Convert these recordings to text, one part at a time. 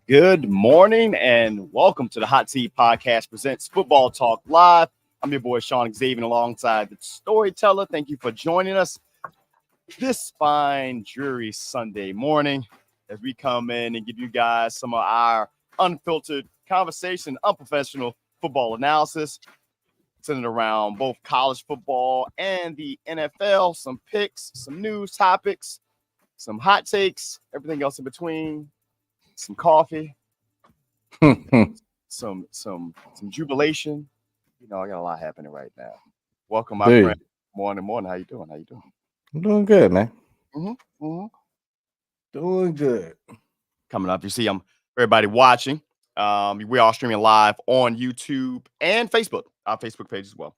Good morning and welcome to the Hot Seat Podcast presents Football Talk Live. I'm your boy Shawn Xavier alongside the storyteller. Thank you for joining us this fine, dreary Sunday morning as we come in and give you guys some of our unfiltered conversation, unprofessional football analysis, centered around both college football and the NFL, some picks, some news topics, some hot takes, everything else in between, some coffee. some jubilation. I got a lot happening right now. Welcome, my friend. Morning. How you doing? I'm doing good, man. Doing good. Coming up, you see, everybody watching. We are streaming live on YouTube and Facebook, our Facebook page as well.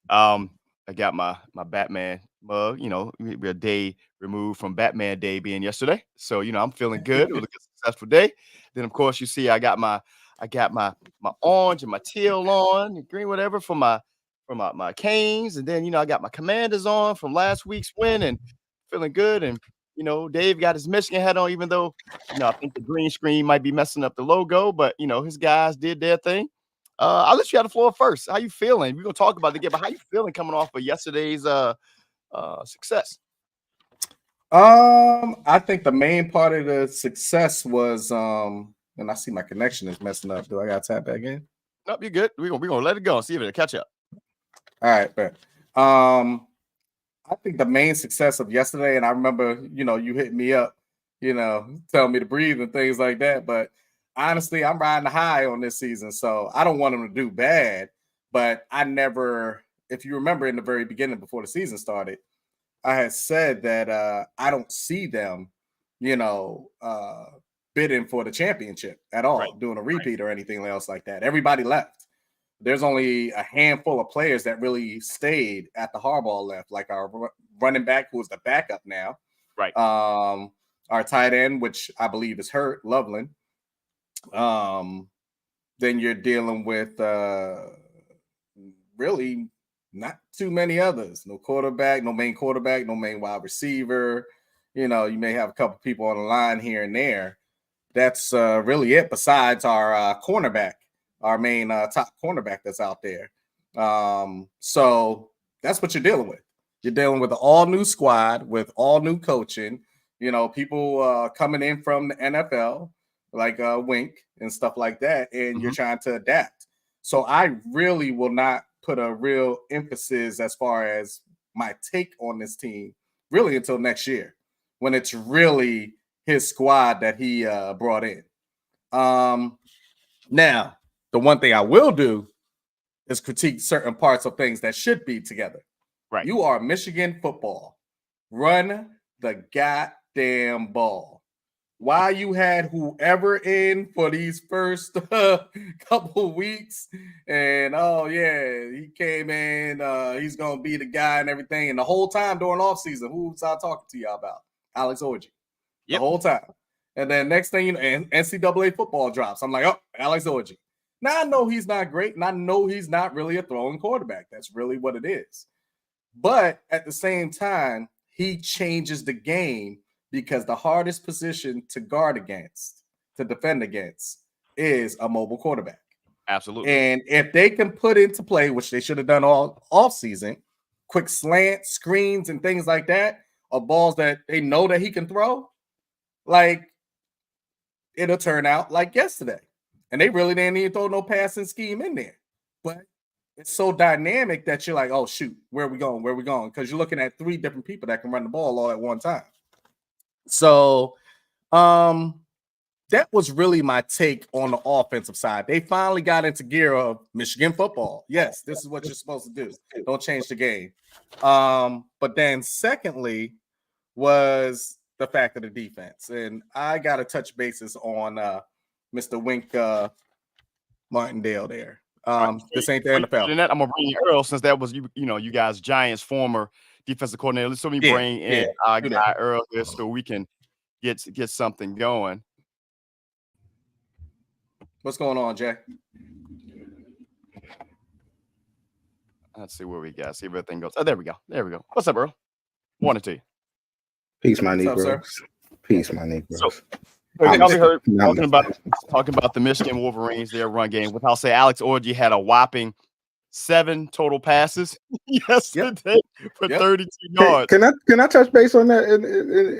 I got my Batman mug. We're a day removed from Batman Day being yesterday, so I'm feeling good. It was a good, successful day. Then, of course, you see I got my orange and my teal on, green, whatever, for my Canes, and then I got my Commanders on from last week's win, and feeling good. And Dave got his Michigan hat on, even though I think the green screen might be messing up the logo, but his guys did their thing. I'll let you have the floor first. How you feeling? We're gonna talk about the game, but how you feeling coming off of yesterday's success? I think the main part of the success was and I see my connection is messing up. Do I gotta tap back in? Nope, you're good. We're gonna let it go and see if it'll catch up. All right, but I think the main success of yesterday, and I remember, you hit me up, telling me to breathe and things like that. But honestly, I'm riding high on this season, so I don't want them to do bad. But I never, if you remember in the very beginning before the season started, I had said that I don't see them, bidding for the championship at all, Right. doing a repeat or anything else like that. Everybody left. There's only a handful of players that really stayed at the Harbaugh left, like our running back, who is the backup now. Right. Our tight end, which I believe is hurt, Loveland. Then you're dealing with really not too many others. No quarterback, no main quarterback, no main wide receiver. You may have a couple people on the line here and there. That's really it, besides our cornerback, our main top cornerback that's out there. So that's what you're dealing with. You're dealing with an all-new squad with all new coaching, people coming in from the NFL, like Wink and stuff like that, and you're trying to adapt. So I really will not put a real emphasis as far as my take on this team really until next year, when it's really his squad that he brought in. Now, the one thing I will do is critique certain parts of things that should be together. Right. You are Michigan football. Run the goddamn ball. Why you had whoever in for these first couple weeks, and he came in, he's gonna be the guy and everything, and the whole time during off season, who was I talking to y'all about? Alex Orji. The whole time. And then next thing you know, NCAA football drops. I'm like, oh, Alex Orji. Now I know he's not great, and I know he's not really a throwing quarterback. That's really what it is. But at the same time, he changes the game, because the hardest position to guard against, to defend against, is a mobile quarterback. Absolutely. And if they can put into play, which they should have done all off season, quick slant screens and things like that, or balls that they know that he can throw, like, it'll turn out like yesterday. And they really didn't even throw no passing scheme in there. But it's so dynamic that you're like, oh, shoot, where are we going? Because you're looking at three different people that can run the ball all at one time. So that was really my take on the offensive side. They finally got into gear of Michigan football. Yes, this is what you're supposed to do. Don't change the game. But then secondly was the fact of the defense. And I got to touch bases on Mr. Wink Martindale there. This ain't the NFL. I'm gonna bring you Earl, since that was you guys Giants former defensive coordinator. Let's bring in our guy Earl here so we can get something going. What's going on, Jay? Let's see where we got. See if everything goes. Oh, there we go. What's up, Earl? Morning to you. Peace, my Negroes. Peace, my Negroes. So you probably heard No, talking about the Michigan Wolverines, their run game. With I'll say Alex Orji had a whopping 7 total passes yesterday for 32 yards. Can I touch base on that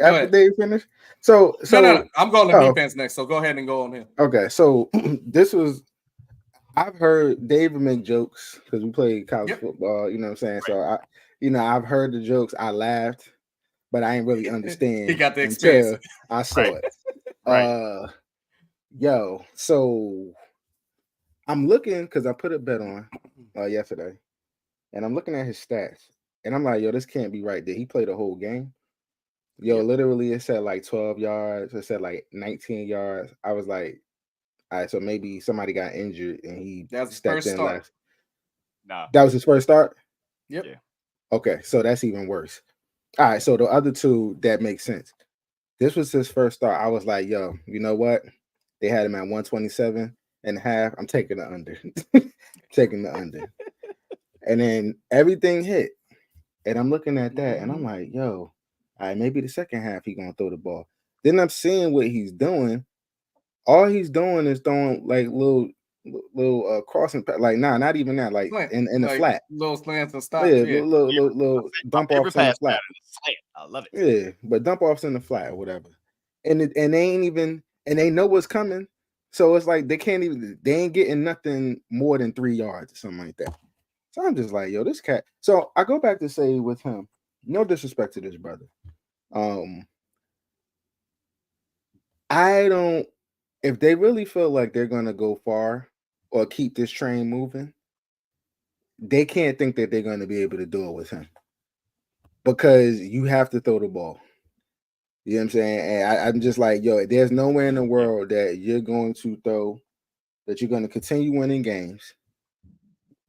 after Dave finish? So no. I'm going to defense next. So go ahead and go on him. Okay, so I've heard David make jokes because we played college football. You know what I'm saying? So I've heard the jokes. I laughed, but I ain't really understand. He got the experience. I saw it. Right. So I'm looking because I put a bet on yesterday, and I'm looking at his stats, and I'm like, yo, this can't be right. Did he play the whole game? Literally, it said like 12 yards. It said like 19 yards. I was like, all right, so maybe somebody got injured and he stepped in last. No, that was his first start. Yep. Yeah. Okay, so that's even worse. All right, so the other two that makes sense. This was his first start. I was like, yo, you know what? They had him at 127.5. I'm taking the under. Taking the under. And then everything hit. And I'm looking at that and I'm like, yo, all right, maybe the second half he gonna throw the ball. Then I'm seeing what he's doing. All he's doing is throwing like little crossing, like not even that, like in the like flat, little slants and stops. Little dump offs in the flat. I love it. Yeah, but dump offs in the flat or whatever, and they ain't even, and they know what's coming, so it's like they ain't getting nothing more than 3 yards or something like that. So I'm just like, yo, this cat. So I go back to say with him, no disrespect to this brother, I don't. If they really feel like they're gonna go far or keep this train moving, they can't think that they're gonna be able to do it with him because you have to throw the ball. You know what I'm saying? And I'm just like, yo, there's nowhere in the world that you're going to throw, that you're going to continue winning games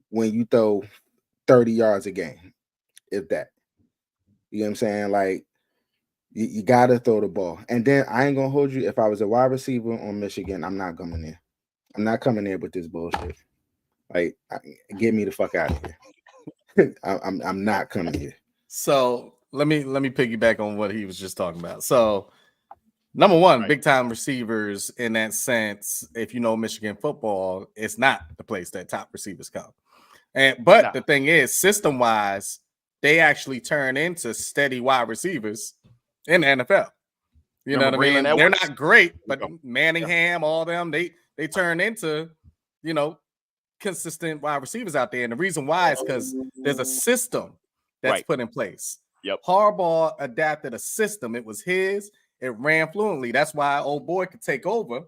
when you throw 30 yards a game, if that. You know what I'm saying? Like, you got to throw the ball. And then I ain't going to hold you. If I was a wide receiver on Michigan, I'm not coming there. I'm not coming there with this bullshit. Like, get me the fuck out of here. I'm not coming here. So let me piggyback on what he was just talking about. So number one, big time receivers in that sense, if you know Michigan football, it's not the place that top receivers come. But the thing is, system wise, they actually turn into steady wide receivers in the NFL. You know what I mean? They're not great, but Manningham, all them, they turn into, consistent wide receivers out there. And the reason why is because there's a system that's put in place. Yep. Harbaugh adapted a system. It was his. It ran fluently. That's why old boy could take over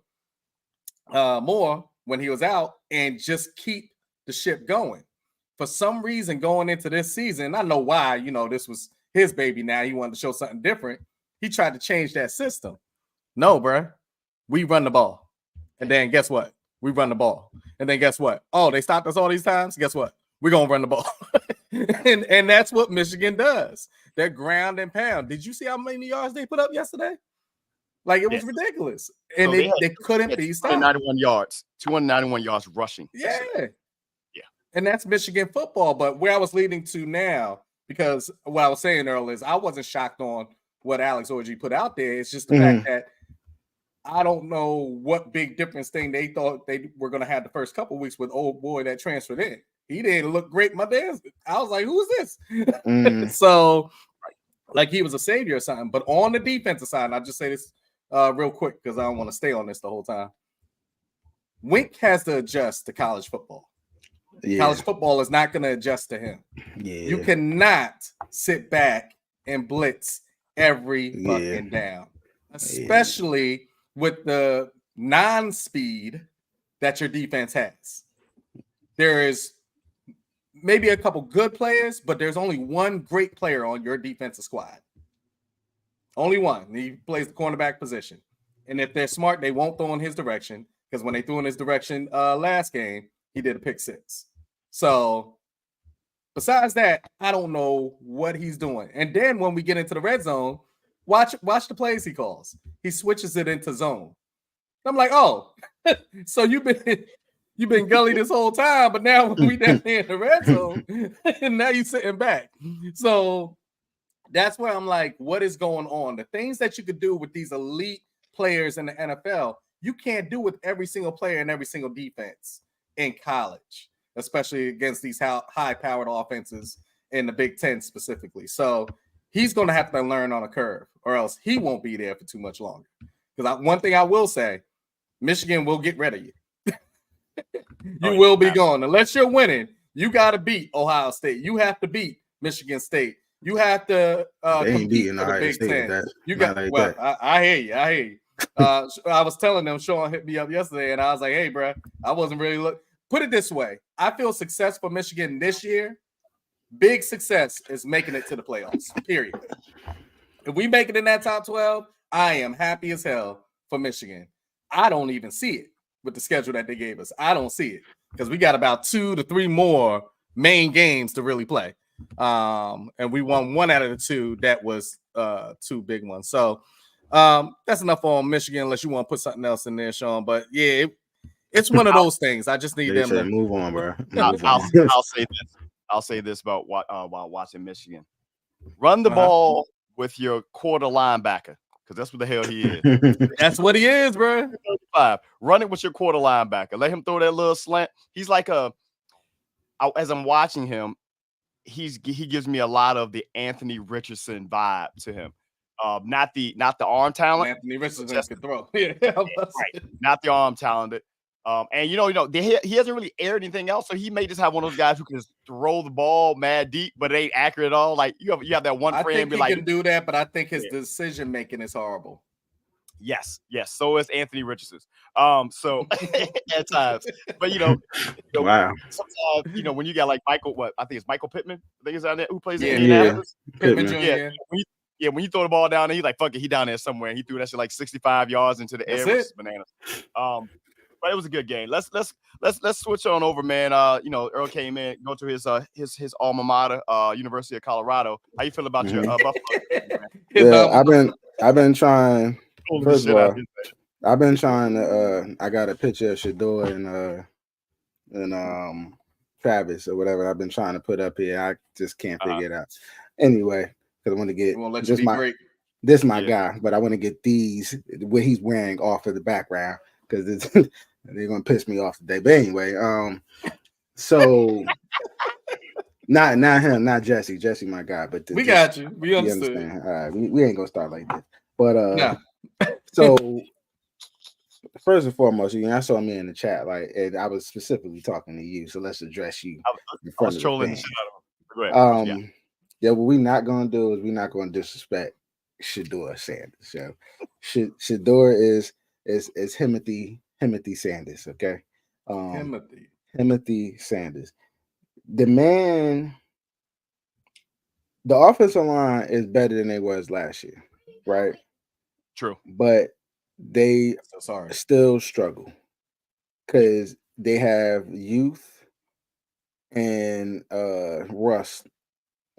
more when he was out and just keep the ship going. For some reason, going into this season, I know why, this was his baby now. He wanted to show something different. He tried to change that system. No, bro. We run the ball. And then guess what? We run the ball. And then guess what? Oh, they stopped us all these times. Guess what? We're going to run the ball. and that's what Michigan does. They're ground and pound. Did you see how many yards they put up yesterday? Like, it was ridiculous. And so they couldn't be stopped. 291 yards rushing. Yeah. And that's Michigan football. But where I was leading to now, because what I was saying earlier is I wasn't shocked on what Alex Orji put out there. It's just the fact that I don't know what big difference thing they thought they were going to have the first couple of weeks with old boy that transferred in. He didn't look great. I was like, who is this? So, like, he was a savior or something. But on the defensive side, and I'll just say this real quick because I don't want to stay on this the whole time. Wink has to adjust to college football. Yeah. College football is not going to adjust to him. Yeah. You cannot sit back and blitz every fucking down, especially with the non-speed that your defense has. There is maybe a couple good players, but there's only one great player on your defensive squad. Only one. He plays the cornerback position. And if they're smart, they won't throw in his direction, because when they threw in his direction last game, he did a pick six. So besides that, I don't know what he's doing. And then when we get into the red zone, watch the plays he calls. He switches it into zone. I'm like, oh, so you've been gully this whole time, but now we down there in the red zone, and now you're sitting back. So that's where I'm like, what is going on? The things that you could do with these elite players in the NFL, you can't do with every single player and every single defense in college, especially against these high-powered offenses in the Big Ten specifically. So he's going to have to learn on a curve, or else he won't be there for too much longer. Because one thing I will say, Michigan will get rid of you. You will be gone. Unless you're winning, you got to beat Ohio State. You have to beat Michigan State. You have to compete for the Big Ten. You got I hear you. I hear you. I was telling them, Shawn hit me up yesterday, and I was like, hey, bro, I wasn't really put it this way. I feel success for Michigan this year. Big success is making it to the playoffs, period. If we make it in that top 12, I am happy as hell for Michigan. I don't even see it with the schedule that they gave us. I don't see it because we got about 2 to 3 more main games to really play. And we won 1 out of the 2 that was 2 big ones. So that's enough on Michigan unless you want to put something else in there, Shawn. But yeah, it's one of those things. I just need them to move on, bro. I'll say this about while watching Michigan. Run the ball with your quarter linebacker, because that's what the hell he is. That's what he is, bro. Run it with your quarter linebacker. Let him throw that little slant. He's like as I'm watching him, he gives me a lot of the Anthony Richardson vibe to him. Not the arm talent. Anthony Richardson can throw. Right. Not the arm talented. And he hasn't really aired anything else, so he may just have one of those guys who can throw the ball mad deep, but it ain't accurate at all. Like you have that one friend. I think he can do that, but I think his decision making is horrible. Yes. So is Anthony Richardson's. So at times, but wow. Sometimes when you got like I think it's Michael Pittman. I think it's on there who plays in Indianapolis. Pittman Jr. Yeah. When you throw the ball down there, he's like, fuck it, he down there somewhere. And he threw that shit like 65 yards into the air, which is bananas. But it was a good game. Let's switch on over, man. Earl came in, go to his alma mater, University of Colorado. How you feel about your Buffalo? Yeah, I've been trying. First of all, I've been trying to. I got a picture of Shador and Travis or whatever. I've been trying to put up here. I just can't figure it out. Anyway, because I want to get this my guy, but I want to get what he's wearing off of the background because they're gonna piss me off today. But anyway, so not him, not Jesse. Jesse, my guy. But we got you. We understood. Understand. All right, we ain't gonna start like this. But so first and foremost, I saw me in the chat, and I was specifically talking to you. So let's address you. I was trolling the shit out of him. Yeah, what we're not gonna do is we're not gonna disrespect Shador Sanders. So Shador is Timothy Sanders, okay? Timothy Sanders. The man, the offensive line is better than they was last year, right? True. But they still struggle because they have youth and rust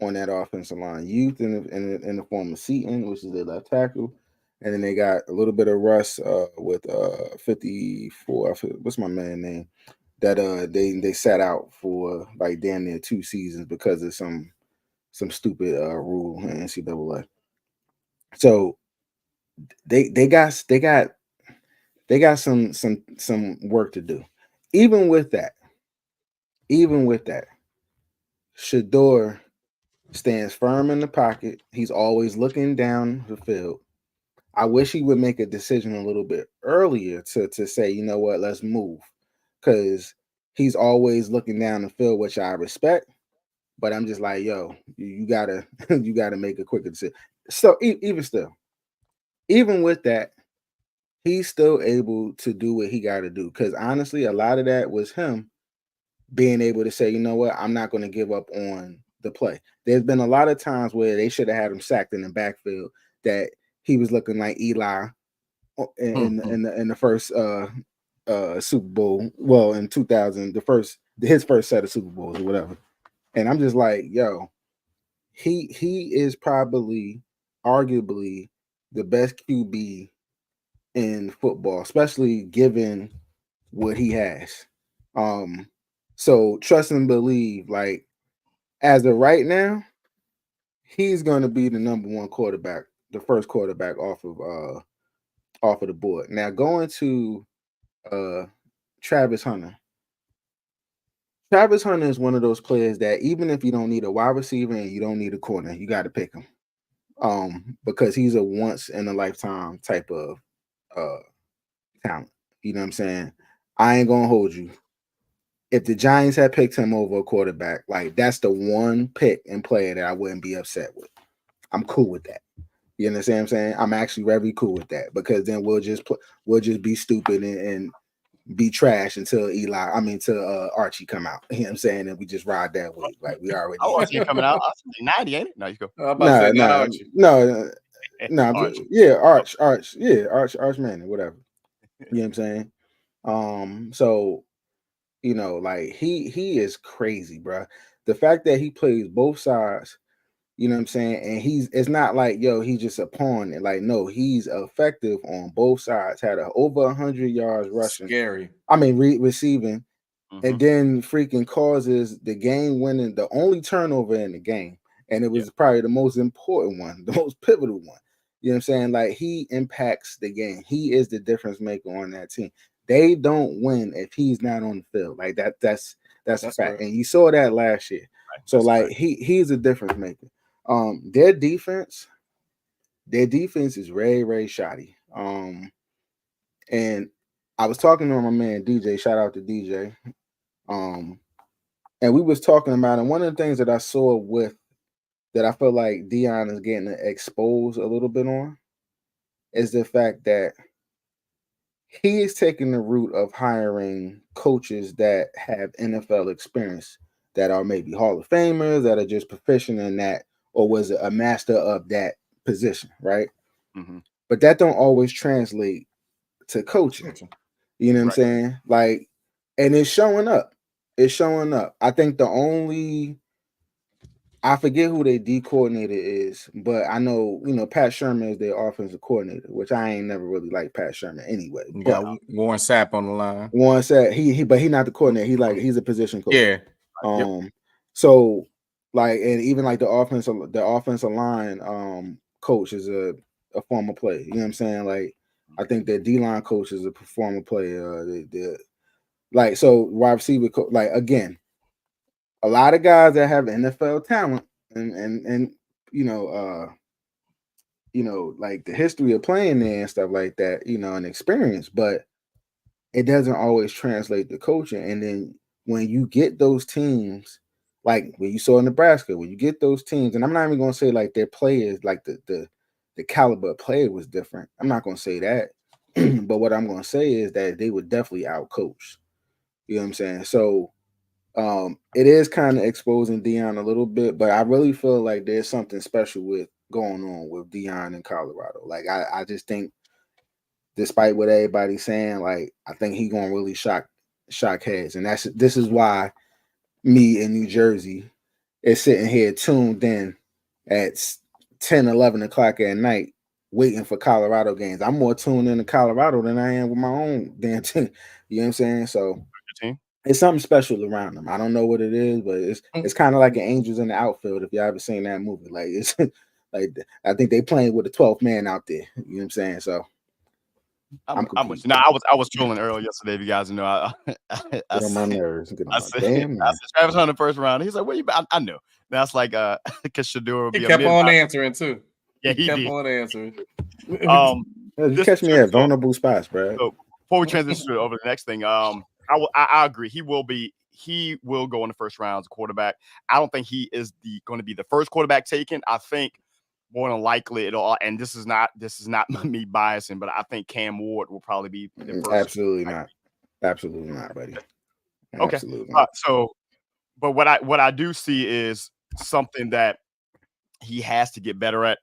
on that offensive line. Youth in the form of Seaton, which is their left tackle. And then they got a little bit of rust with 54. What's my man name? That they sat out for like damn near 2 seasons because of some stupid rule in NCAA. So they got some work to do. Even with that, Shador stands firm in the pocket. He's always looking down the field. I wish he would make a decision a little bit earlier to say, you know what, let's move. Because he's always looking down the field, which I respect. But I'm just like, yo, you gotta make a quicker decision. So even with that, he's still able to do what he got to do. Because honestly, a lot of that was him being able to say, you know what, I'm not going to give up on the play. There's been a lot of times where they should have had him sacked in the backfield that he was looking like Eli in the first Super Bowl. Well, in 2000, his first set of Super Bowls or whatever. And I'm just like, yo, he is probably arguably the best QB in football, especially given what he has. So trust and believe, like as of right now, he's going to be the number 1 quarterback, the first quarterback off of off of the board. Now going to Travis Hunter. Travis Hunter is one of those players that even if you don't need a wide receiver and you don't need a corner, you got to pick him. Because he's a once in a lifetime type of talent. You know what I'm saying? I ain't gonna hold you. If the Giants had picked him over a quarterback, like that's the one pick and player that I wouldn't be upset with. I'm cool with that. You understand what I'm saying? I'm actually very cool with that because then we'll just be stupid and be trash until Archie come out. You know what I'm saying? And we just ride that wave like we already. Oh, Archie ain't coming out. Archie 90, ain't it? No, you go. I'm about to say not Archie. No. Arch. Yeah, Arch, Arch Manning, whatever. You know what I'm saying? So you know, like he is crazy, bro. The fact that he plays both sides, you know what I'm saying, and it's not like he's just a pawn. Like no, he's effective on both sides. Had over 100 yards rushing. Scary. I mean, receiving, and then freaking causes the game winning, the only turnover in the game, and it was probably the most important one, the most pivotal one. You know what I'm saying? Like he impacts the game. He is the difference maker on that team. They don't win if he's not on the field. Like that's a fact. Right. And you saw that last year. Right. So that's like right. He's a difference maker. Their defense is very, very shoddy. And I was talking to my man DJ, shout out to DJ. And we was talking about, and one of the things that I saw that I feel like Deion is getting exposed a little bit on is the fact that he is taking the route of hiring coaches that have NFL experience, that are maybe Hall of Famers, that are just proficient in that, or was a master of that position, right? But that don't always translate to coaching. You know what I'm saying? Like, and it's showing up. It's showing up. I think I forget who their D coordinator is, but I know, Pat Sherman is their offensive coordinator, which I ain't never really liked Pat Sherman anyway. You got Warren Sapp on the line. Warren Sapp, but he's not the coordinator. He's a position coach. Yeah. So like, and even like the offensive line coach is a former player. You know what I'm saying? Like, I think their D-line coach is a former player. Like, so wide receiver coach, like, again, a lot of guys that have NFL talent and like the history of playing there and stuff like that, and experience, but it doesn't always translate to coaching. And then when you get those teams, like when you saw in Nebraska, when you get those teams, and I'm not even going to say like their players, like the caliber of player was different. I'm not going to say that. But what I'm going to say is that they were definitely out-coached. You know what I'm saying? So it is kind of exposing Deion a little bit, but I really feel like there's something special going on with Deion in Colorado. Like I just think, despite what everybody's saying, like I think he's gonna really shock heads, and this is why me in New Jersey is sitting here tuned in at 10, 11 o'clock at night, waiting for Colorado games. I'm more tuned in to Colorado than I am with my own damn team. You know what I'm saying? So it's something special around them. I don't know what it is, but it's kind of like an Angels in the Outfield. If you ever seen that movie, like it's like I think they playing with a 12th man out there. You know what I'm saying? So I'm with you. No, I was trolling earlier yesterday. If you guys know, I on my nerves. I said Travis Hunter first round. He's like, "Where you?" I knew. That's like because Shador would be. He kept on answering too. Yeah, he kept did. On answering. You catch me at vulnerable spots, bro. So before we transition over to the next thing, I agree. He will go in the first round as a quarterback. I don't think he is going to be the first quarterback taken. I think more than likely it'll. And this is not me biasing, but I think Cam Ward will probably be the first. Absolutely not, buddy. Okay. Absolutely not. But what I do see is something that he has to get better at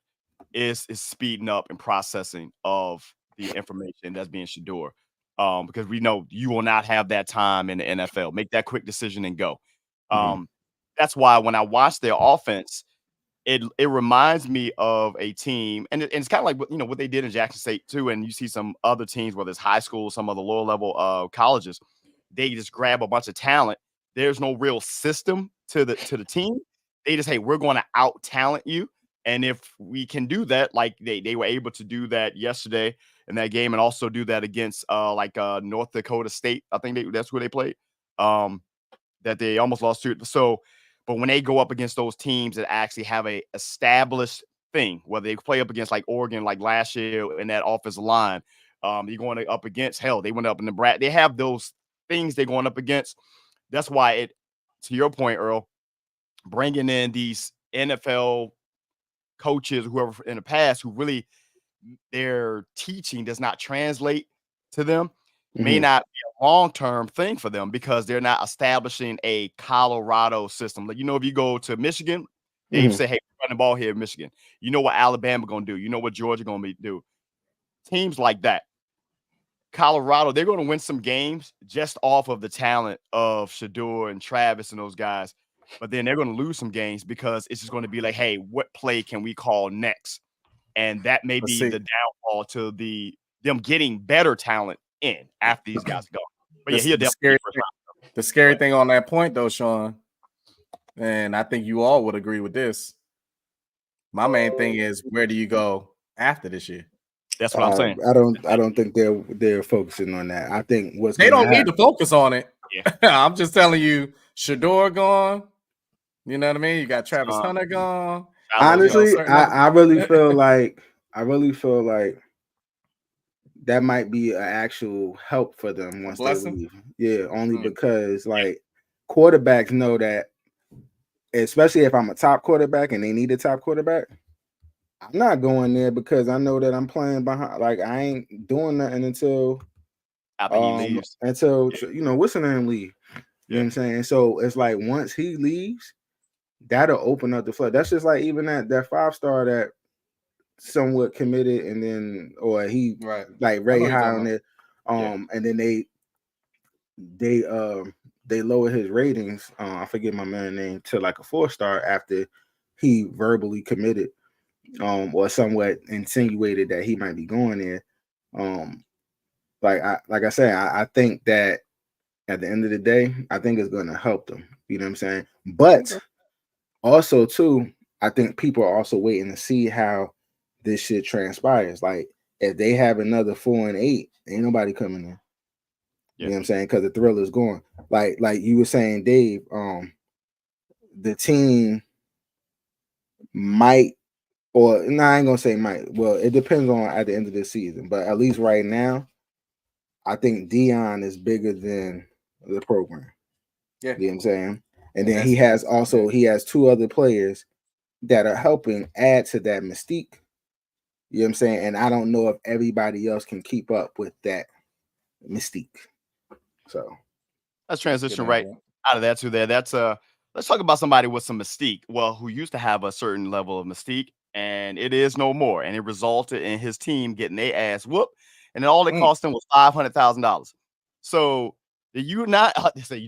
is speeding up and processing of the information that's being Shador. Because we know you will not have that time in the NFL. Make that quick decision and go. That's why when I watch their offense, it reminds me of a team, and it's kind of like what they did in Jackson State too. And you see some other teams, whether it's high school, some other lower level colleges, they just grab a bunch of talent. There's no real system to the team. They just, hey, we're going to out talent you. And if we can do that, like they were able to do that yesterday, in that game, and also do that against North Dakota State. I think that's who they played. That they almost lost to. So, but when they go up against those teams that actually have a established thing, whether they play up against like Oregon, like last year in that offensive line, you're going up against they went up in Nebraska. They have those things they're going up against. That's why to your point, Earl, bringing in these NFL coaches, whoever in the past, who really their teaching does not translate to them, may not be a long-term thing for them because they're not establishing a Colorado system. Like, if you go to Michigan, they say, hey, we're running the ball here in Michigan. You know what Alabama going to do. You know what Georgia going to do. Teams like that. Colorado, they're going to win some games just off of the talent of Shador and Travis and those guys. But then they're going to lose some games because it's just going to be like, hey, what play can we call next? And that may be the downfall to them getting better talent in after these guys go. But yeah, he'll definitely the scary thing on that point, though, Shawn, and I think you all would agree with this. My main thing is, where do you go after this year? That's what I'm saying. I don't think they're focusing on that. I think they don't need to focus on it. Yeah. I'm just telling you, Shador gone. You know what I mean? You got Travis Hunter gone. Honestly, I really feel like that might be an actual help for them once they leave. Yeah, only because like quarterbacks know that, especially if I'm a top quarterback and they need a top quarterback, I'm not going there because I know that I'm playing behind. Like I ain't doing nothing until after he leaves. Until what's the name leave. You know what I'm saying? So it's like once he leaves, that'll open up the flood. That's just like even that 5-star that somewhat committed and then he like very high on it. And then they lower his ratings. I forget my man's name to like a 4-star after he verbally committed, or somewhat insinuated that he might be going there. Like I said, I think that at the end of the day, I think it's going to help them. You know what I'm saying? But also too, I think people are also waiting to see how this shit transpires. Like if they have another 4-8, ain't nobody coming in. You know what I'm saying? Because the thrill is gone. Like you were saying, Dave, the team might, or no, I ain't gonna say might. Well, it depends on at the end of the season. But at least right now, I think Dion is bigger than the program. Yeah. You know what I'm saying? And then he has 2 other players that are helping add to that mystique. You know what I'm saying? And I don't know if everybody else can keep up with that mystique. So let's transition right out of that to there. That's let's talk about somebody with some mystique. Well, who used to have a certain level of mystique, and it is no more. And it resulted in his team getting their ass whooped, and then all it cost them was $500,000. So the University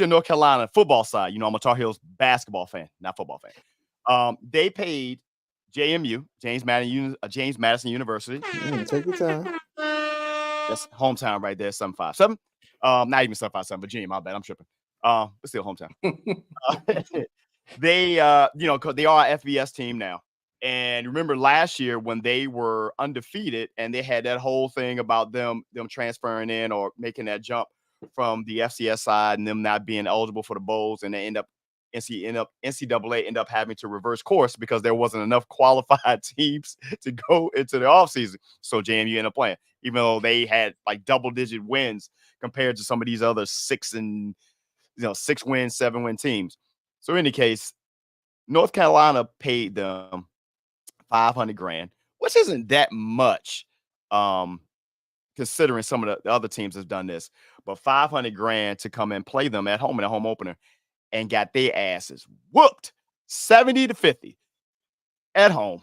of North Carolina football side, I'm a Tar Heels basketball fan, not football fan. They paid JMU, James Madison University. Take your time. That's hometown right there, 757. Not even 757, Virginia, my bad. I'm tripping. But still hometown. They because they are an FBS team now. And remember last year when they were undefeated and they had that whole thing about them transferring in or making that jump from the FCS side and them not being eligible for the bowls, and they NCAA end up having to reverse course because there wasn't enough qualified teams to go into the offseason. So JMU ended up playing, even though they had like double-digit wins compared to some of these other 6-win, 7-win teams. So in any case, North Carolina paid them $500,000, which isn't that much, considering some of the other teams have done this. But $500,000 to come and play them at home in a home opener, and got their asses whooped 70-50 at home.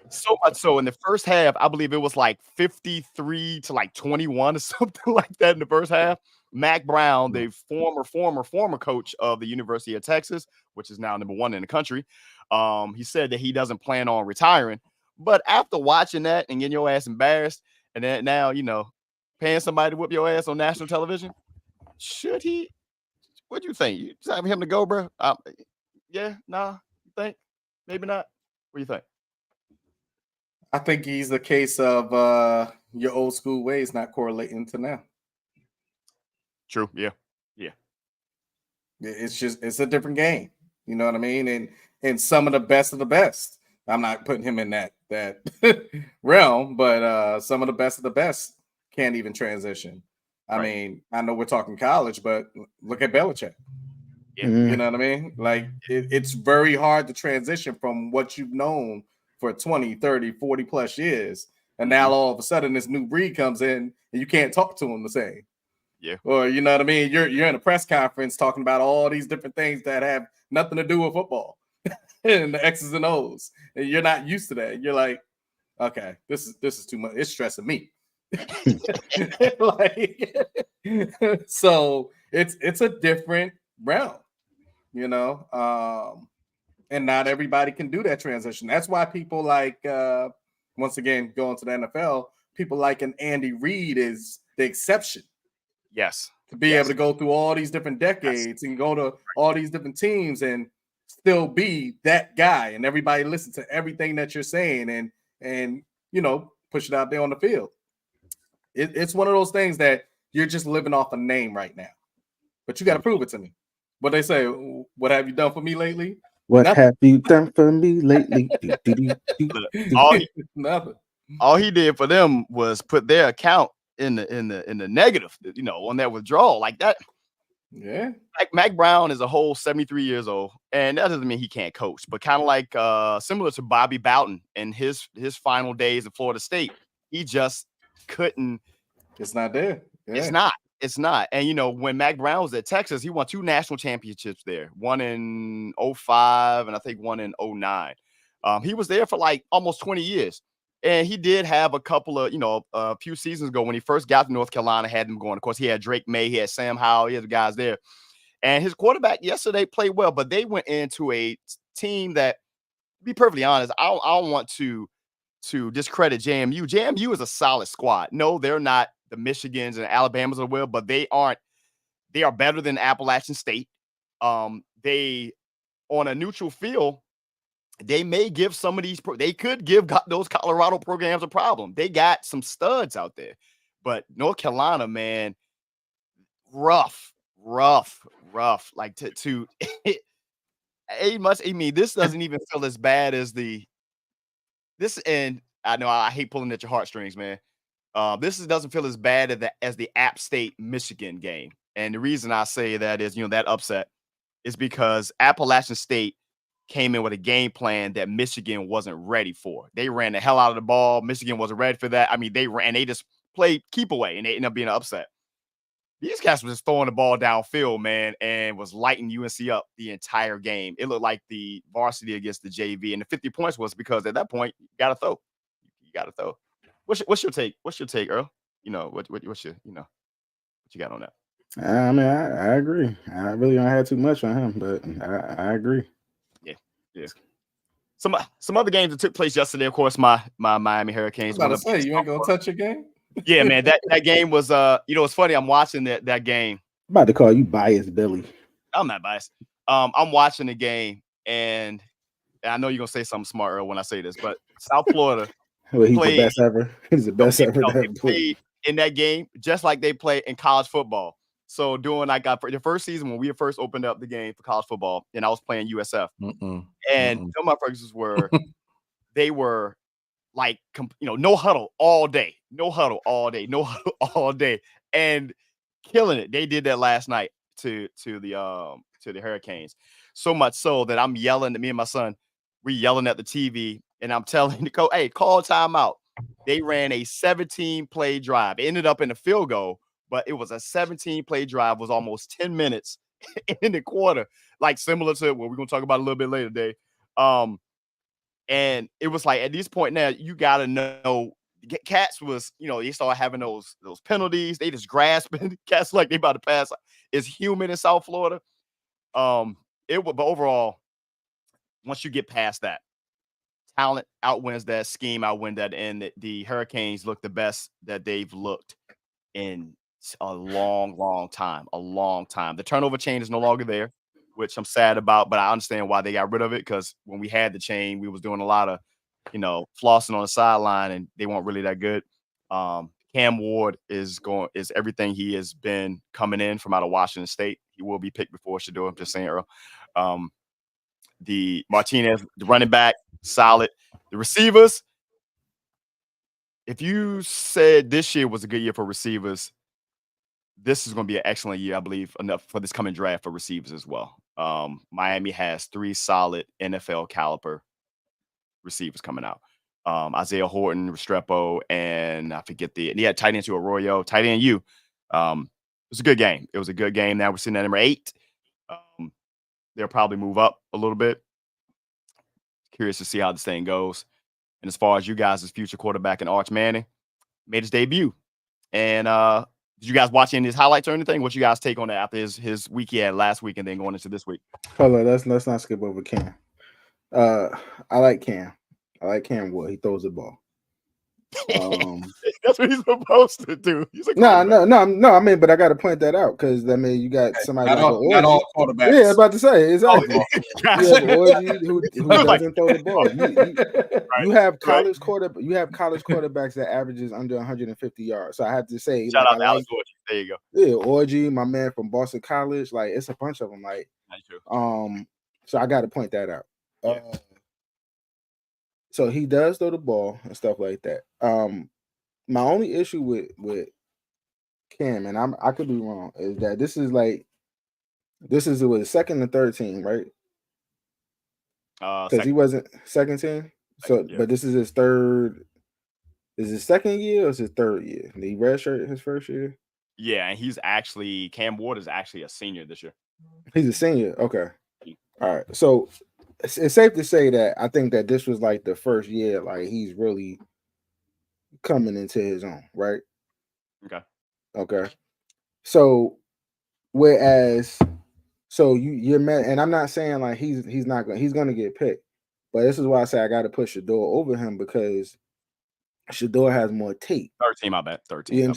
So much so in the first half, I believe it was like 53-21 or something like that in the first half. Mac Brown, the former coach of the University of Texas, which is now number 1 in the country, he said that he doesn't plan on retiring. But after watching that and getting your ass embarrassed, and then now, paying somebody to whip your ass on national television, should he? What do you think? You time him to go, bro? Yeah, nah. You think? Maybe not. What do you think? I think he's the case of your old school ways not correlating to now. True. Yeah. It's a different game. You know what I mean? And some of the best. I'm not putting him in that realm, but some of the best can't even transition. I Right. mean, I know we're talking college, but look at Belichick. Yeah. You know what I mean? Like it's very hard to transition from what you've known for 20, 30, 40 plus years. And now all of a sudden this new breed comes in and you can't talk to them the same. Yeah. Or you know what I mean? You're in a press conference talking about all these different things that have nothing to do with football and the X's and O's. And you're not used to that. You're like, okay, this is too much. It's stressing me. Like, so it's a different realm, you know. And not everybody can do that transition. That's why people like once again going to the NFL, people like an Andy Reid is the exception. Yes. To be able to go through all these different decades and go to all these different teams and still be that guy, and everybody listen to everything that you're saying and you know push it out there on the field. It's one of those things that you're just living off a name right now, but you got to prove it to me. What they say, what have you done for me lately? What Nothing. have you done for me lately? Nothing. All he did for them was put their account in the negative, you know, on that withdrawal like that. Yeah. Like Mac Brown is a whole 73 years old, and that doesn't mean he can't coach, but kind of like similar to Bobby Bowden in his final days at Florida State, he just couldn't. It's not there. Yeah. It's not. And you know, when Mac Brown was at Texas, he won 2 national championships there, one in 05 and I think one in 09. He was there for like almost 20 years. And he did have a couple of, you know, a few seasons ago when he first got to North Carolina, had them going. Of course, he had Drake May, he had Sam Howell, he had the guys there. And his quarterback yesterday played well, but they went into a team that, to be perfectly honest, I don't want to discredit JMU. JMU is a solid squad. No, they're not the Michigans and Alabamas of the world, but they are better than Appalachian State. They on a neutral field, they may give some of these they could give those Colorado programs a problem. They got some studs out there. But North Carolina, man, rough. Like to I mean, this doesn't even feel as bad as this, and I know I hate pulling at your heartstrings, man. This doesn't feel as bad as the App State Michigan game. And the reason I say that is, you know, that upset is because Appalachian State came in with a game plan that Michigan wasn't ready for. They ran the hell out of the ball. Michigan wasn't ready for that. I mean, they just played keep away and they ended up being an upset. These guys were just throwing the ball downfield, man, and was lighting UNC up the entire game. It looked like the varsity against the JV, and the 50 points was because at that point, you got to throw. You got to throw. What's your take? What's your take, Earl? You know, what's your, you know, what you got on that? I mean, I agree. I really don't have too much on him, but I agree. Yeah. Some other games that took place yesterday, of course, my Miami Hurricanes. I was about to say, you ain't gonna touch your game? Yeah, man, that game was you know, it's funny. I'm watching that game. I'm about to call you biased, Billy. I'm not biased. I'm watching the game, and I know you're gonna say something smart, Earl, when I say this, but South Florida Well, he's the best ever. He's the best ever that played in that game, just like they play in college football. So doing like the first season when we first opened up the game for college football, and I was playing USF, and some of my practices were they were like, you know, no huddle all day, and killing it. They did that last night to the Hurricanes, so much so that I'm yelling at me and my son. We're yelling at the TV, and I'm telling the coach, "Hey, call timeout." They ran a 17-play drive. It ended up in a field goal, but it was a 17-play drive. Was almost 10 minutes in the quarter, like similar to what we're gonna talk about a little bit later today. And it was like at this point now, you gotta know Cats was, you know, they started having those penalties. They just grasping Cats like they about to pass. It's humid in South Florida. But overall, once you get past that, talent outwins that, scheme outwins that, and the Hurricanes look the best that they've looked in a long time. The turnover chain is no longer there, which I'm sad about, but I understand why they got rid of it, because when we had the chain, we was doing a lot of, you know, flossing on the sideline, and they weren't really that good. Cam Ward is everything he has been coming in from out of Washington State. He will be picked before Shador. I'm just saying, Earl. The Martinez, the running back, solid. The receivers, if you said this year was a good year for receivers, this is going to be an excellent year, I believe, enough for this coming draft for receivers as well. Miami has 3 solid NFL caliber receivers coming out. Isaiah Horton, Restrepo, and I forget he had tight end to Arroyo, tight end you. It was a good game. It was a good game. Now we're sitting at number 8. They'll probably move up a little bit. Curious to see how this thing goes. And as far as you guys' future quarterback and Arch Manning made his debut. And did you guys watch any of his highlights or anything? What you guys take on that after his week he had last week and then going into this week? Hold on, let's not skip over Cam. I like Cam. I like Cam Wood. He throws the ball. That's what he's supposed to do. He's a no. I mean, but I got to point that out because I mean, you got somebody not like all quarterbacks. Yeah, I was about to say exactly. Oh, you have Orgy who doesn't throw the ball. You have college quarterback. You have college quarterbacks that averages under 150 yards. So I have to say, shout out to Alex Orgy. There you go. Yeah, Orgy, my man from Boston College. Like it's a bunch of them. Like, so I got to point that out. So he does throw the ball and stuff like that. My only issue with Cam, and I could be wrong, is that this is the second and third team, right? Because he wasn't second team. So, yeah. But this is his third. Is his second year or is his third year? Did he redshirt his first year? Yeah, and Cam Ward is actually a senior this year. He's a senior. Okay. All right. So it's safe to say that I think that this was like the first year, like he's really coming into his own, right? Okay. So you're mad, and I'm not saying like he's gonna get picked, but this is why I say I got to put Shador over him because Shador has more tape. 13, I bet 13. Yeah,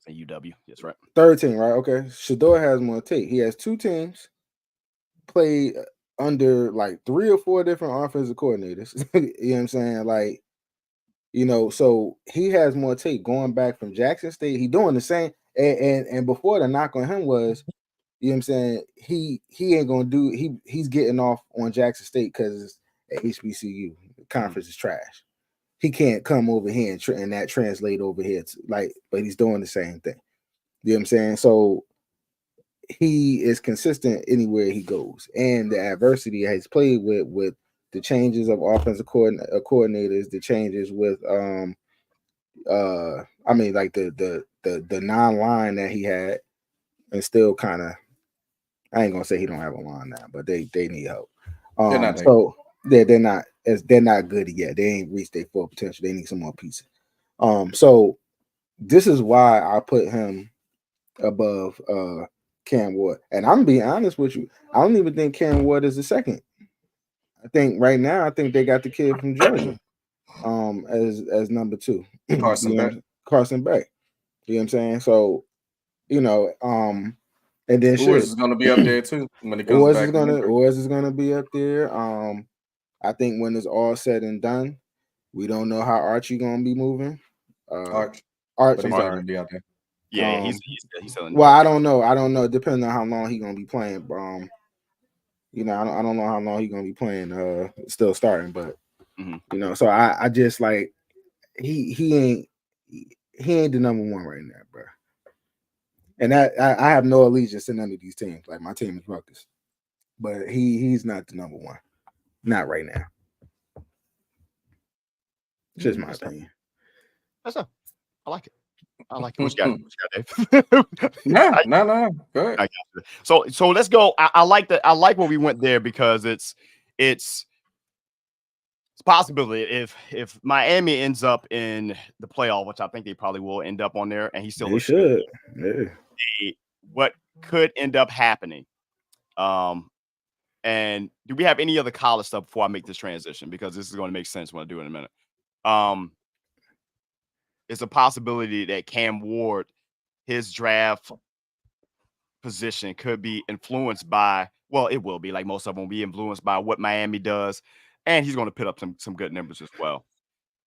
UW. That's right. 13, right? Okay. Shador has more tape. He has 2 teams, played under like 3 or 4 different offensive coordinators. You know what I'm saying? Like, so he has more tape going back from Jackson State. He doing the same. And before the knock on him was, you know what I'm saying, he ain't gonna do he's getting off on Jackson State because at HBCU the conference is trash. He can't come over here and that translate over here but he's doing the same thing. You know what I'm saying? So he is consistent anywhere he goes, and the adversity he's played with the changes of offensive coordinators, the changes with I mean like the non-line that he had, and still kind of, I ain't gonna say he don't have a line now, but they need help. They're not good yet. They ain't reached their full potential. They need some more pieces. So this is why I put him above Cam Ward. And I'm being honest with you, I don't even think Cam Ward is the second. I think right now, they got the kid from Georgia as number 2. Carson Beck. You know what I'm saying? So, and then Oars is gonna be up there too when it comes back. Oars is gonna be up there. I think when it's all said and done, we don't know how Archie gonna be moving. Arch, but he's gonna be out there. Yeah, he's selling. Well, I don't know. Depending on how long he's gonna be playing. I don't know how long he's gonna be playing. Still starting, but so I just like he ain't the number 1 right now, bro. And I have no allegiance to none of these teams. Like my team is Rutgers, but he's not the number 1, not right now. It's just my opinion. That's I like it. What you got, Dave? No. Go ahead. So let's go. I like where we went there because it's a possibility if Miami ends up in the playoff, which I think they probably will end up on there, and he still looks should. Good. Yeah. What could end up happening? And do we have any other college stuff before I make this transition? Because this is going to make sense when I do it in a minute. It's a possibility that Cam Ward, his draft position could be influenced by, well, it will be, like most of them will be influenced by what Miami does. And he's going to put up some good numbers as well,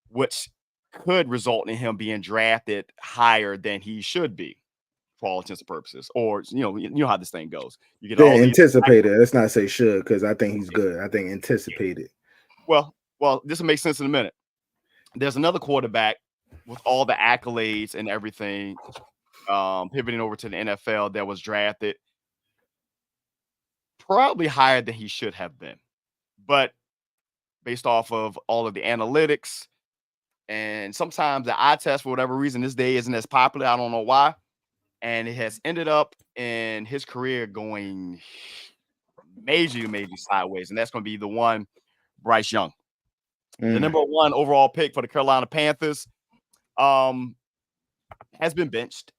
which could result in him being drafted higher than he should be for all intents and purposes. Or you know how this thing goes. You get The all these anticipated. Let's not say should, because I think he's good. I think anticipated. well, this will make sense in a minute. There's another quarterback with all the accolades and everything, pivoting over to the NFL that was drafted probably higher than he should have been. But based off of all of the analytics and sometimes the eye test, for whatever reason, this day isn't as popular. I don't know why. And it has ended up in his career going major sideways. And that's going to be the one, Bryce Young. The number 1 overall pick for the Carolina Panthers has been benched.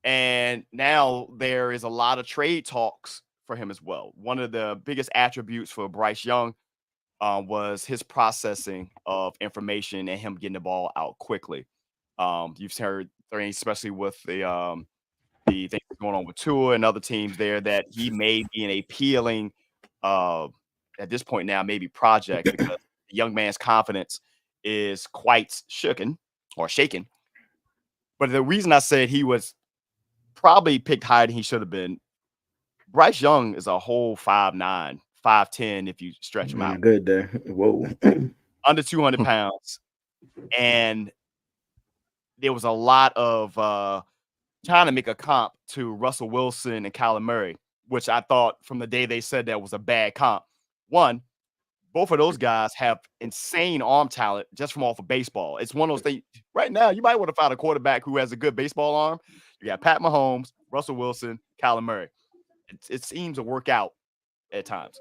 And now there is a lot of trade talks for him as well. One of the biggest attributes for Bryce Young was his processing of information and him getting the ball out quickly. You've heard things, especially with the things going on with Tua and other teams there, that he may be an appealing at this point now, maybe project, because the young man's confidence is quite shaken. But the reason I said he was probably picked higher than he should have been, Bryce Young is a whole 5'9", 5'10" if you stretch him out. Good there. Whoa. Under 200 pounds. And there was a lot of trying to make a comp to Russell Wilson and Kyler Murray, which I thought from the day they said that was a bad comp. One, both of those guys have insane arm talent just from off of baseball. It's one of those things. Right now, you might want to find a quarterback who has a good baseball arm. You got Pat Mahomes, Russell Wilson, Kyler Murray. It seems to work out at times.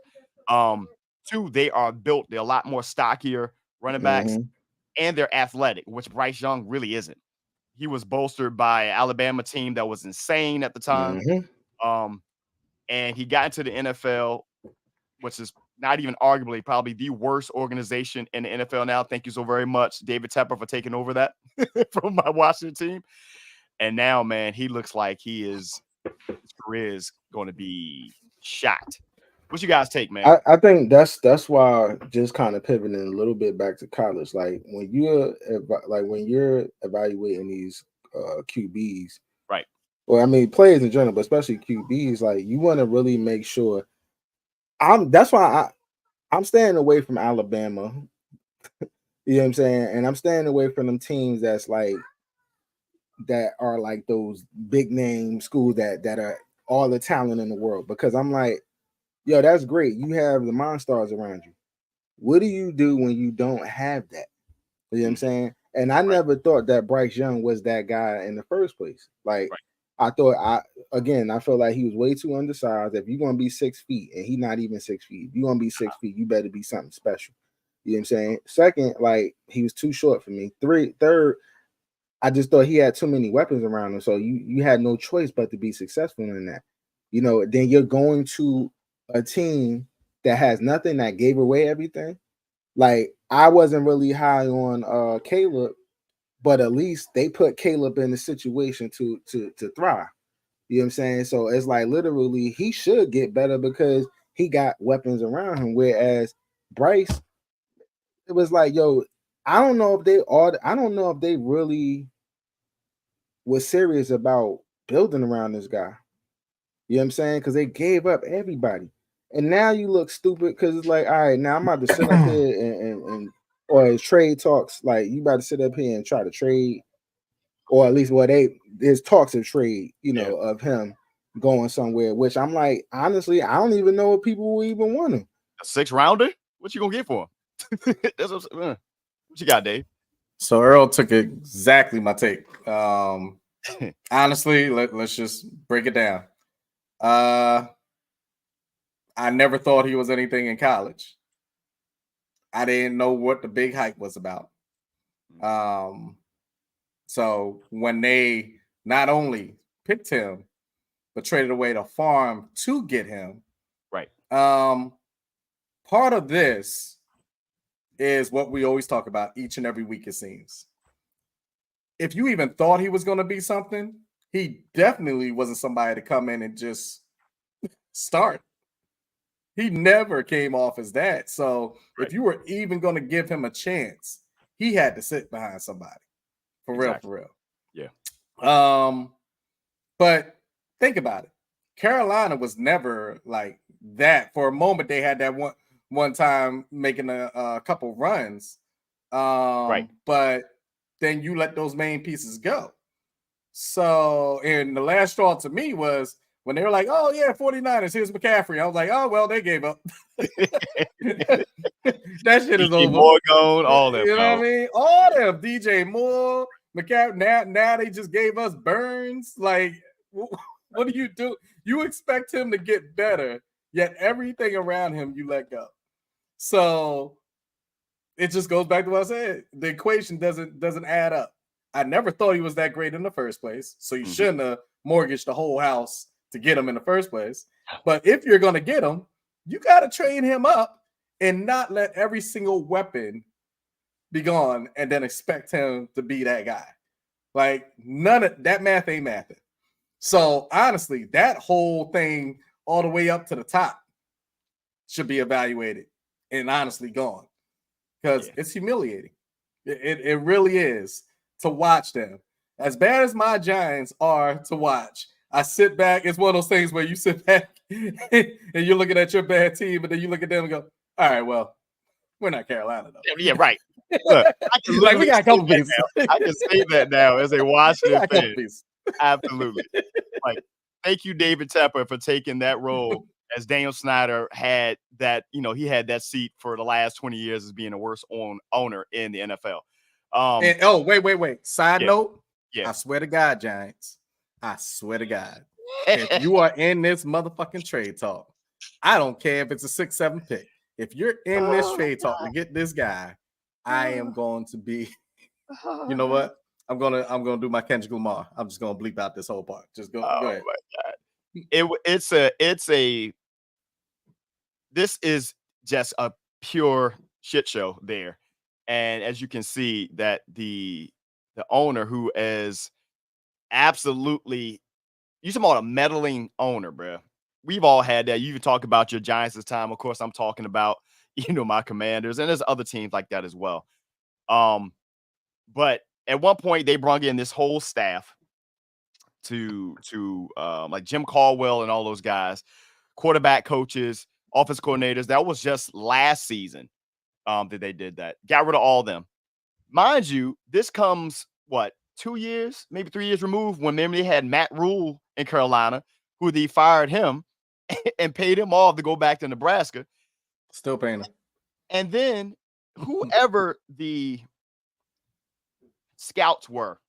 2, they are built. They're a lot more stockier running backs, and they're athletic, which Bryce Young really isn't. He was bolstered by an Alabama team that was insane at the time. And he got into the NFL, which is not even arguably probably the worst organization in the NFL now. Thank you so very much, David Tepper, for taking over that from my Washington team. And now, man, he looks like his career is going to be shot. What you guys take, man? I think that's why, just kind of pivoting a little bit back to college. Like when you're evaluating these QBs, right? Well, I mean players in general, but especially QBs, like you want to really make sure. That's why I'm staying away from Alabama. You know what I'm saying? And I'm staying away from them teams that are like those big name schools that are all the talent in the world, because I'm like, yo, that's great. You have the Monstars around you. What do you do when you don't have that? You know what I'm saying? And I never thought that Bryce Young was that guy in the first place. Like, I thought, I felt like he was way too undersized. If you're going to be 6 feet and he's not even 6 feet, if you're going to be 6 feet, you better be something special. You know what I'm saying? Second, like, he was too short for me. Third, I just thought he had too many weapons around him. So you had no choice but to be successful in that. You know, then you're going to a team that has nothing, that gave away everything. Like, I wasn't really high on Caleb, but at least they put Caleb in the situation to thrive. You know what I'm saying? So it's like literally he should get better because he got weapons around him. Whereas Bryce, it was like, yo, I don't know if they really was serious about building around this guy. You know what I'm saying? Because they gave up everybody. And now you look stupid because it's like, all right, now I'm about to sit up here and or trade talks, like you about to sit up here and try to trade, or at least there's talks of trade, of him going somewhere, which I'm like, honestly, I don't even know if people will even want him. A 6th rounder? What you gonna get for him? That's what you got, Dave? So Earl took exactly my take. Honestly, let's just break it down. I never thought he was anything in college. I didn't know what the big hype was about. So when they not only picked him, but traded away the farm to get him, right? Part of this is what we always talk about each and every week, it seems. If you even thought he was going to be something, he definitely wasn't somebody to come in and just start. He never came off as that. So if you were even going to give him a chance, he had to sit behind somebody. For real, for real. Yeah. But think about it. Carolina was never like that. For a moment, they had that one time making a couple runs. Right. But then you let those main pieces go. So, and the last straw to me was when they were like, oh, yeah, 49ers, here's McCaffrey. I was like, oh, well, they gave up. That shit is over. More gone, all them. You know what I mean? All them. DJ Moore, McCaffrey. Now they just gave us Burns. Like, what do you do? You expect him to get better, yet everything around him you let go. So it just goes back to what I said. The equation doesn't add up. I never thought he was that great in the first place. So you shouldn't have mortgaged the whole house to get him in the first place. But if you're going to get him, you got to train him up and not let every single weapon be gone and then expect him to be that guy. Like, none of that math ain't mathing. So honestly, that whole thing all the way up to the top should be evaluated and honestly gone, because it's humiliating. It really is to watch them. As bad as my Giants are to watch, I sit back. It's one of those things where you sit back and you're looking at your bad team, and then you look at them and go, all right, well, we're not Carolina, though. Yeah, right. Look, like, we got a couple pieces. I can say that now as a Washington fan. Absolutely. Like, thank you, David Tepper, for taking that role, as Daniel Snyder had that, he had that seat for the last 20 years as being the worst owner in the NFL. Wait. Side note. Yeah. I swear to God, Giants. I swear to God. If you are in this motherfucking trade talk, I don't care if it's a 6-7 pick. If you're in this trade talk to get this guy, I am going to be, you know what? I'm gonna do my Kendrick Lamar. I'm just gonna bleep out this whole part. Just go ahead. My God. This is just a pure shit show there. And as you can see, that the owner, who is absolutely, you talking about a meddling owner, bro. We've all had that. You even talk about your Giants this time. Of course, I'm talking about, my Commanders, and there's other teams like that as well. But at one point they brought in this whole staff to like Jim Caldwell and all those guys, quarterback coaches, offense coordinators. That was just last season that they did that. Got rid of all of them. Mind you, this comes, 2 years, maybe 3 years removed, when they had Matt Rule in Carolina, who they fired him and paid him off to go back to Nebraska. Still paying him. And then whoever the scouts were,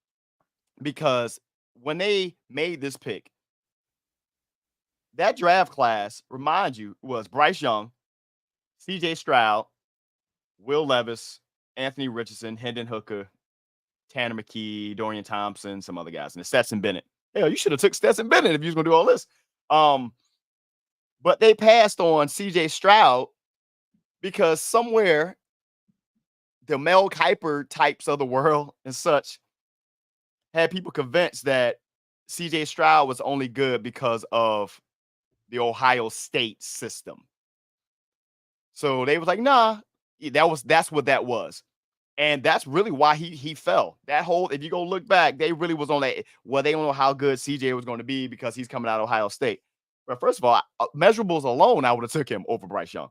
because when they made this pick, that draft class, remind you, was Bryce Young, CJ Stroud, Will Levis, Anthony Richardson, Hendon Hooker, Tanner McKee, Dorian Thompson, some other guys, and it's Stetson Bennett. Hell, you should have took Stetson Bennett if you was gonna do all this. But they passed on CJ Stroud because somewhere the Mel Kiper types of the world and such had people convinced that CJ Stroud was only good because of the Ohio State system. So they was like, nah, that's what that was. And that's really why he fell. That whole, if you go look back, they really was on that. Well, they don't know how good CJ was going to be because he's coming out of Ohio State. But first of all, measurables alone, I would have took him over Bryce Young.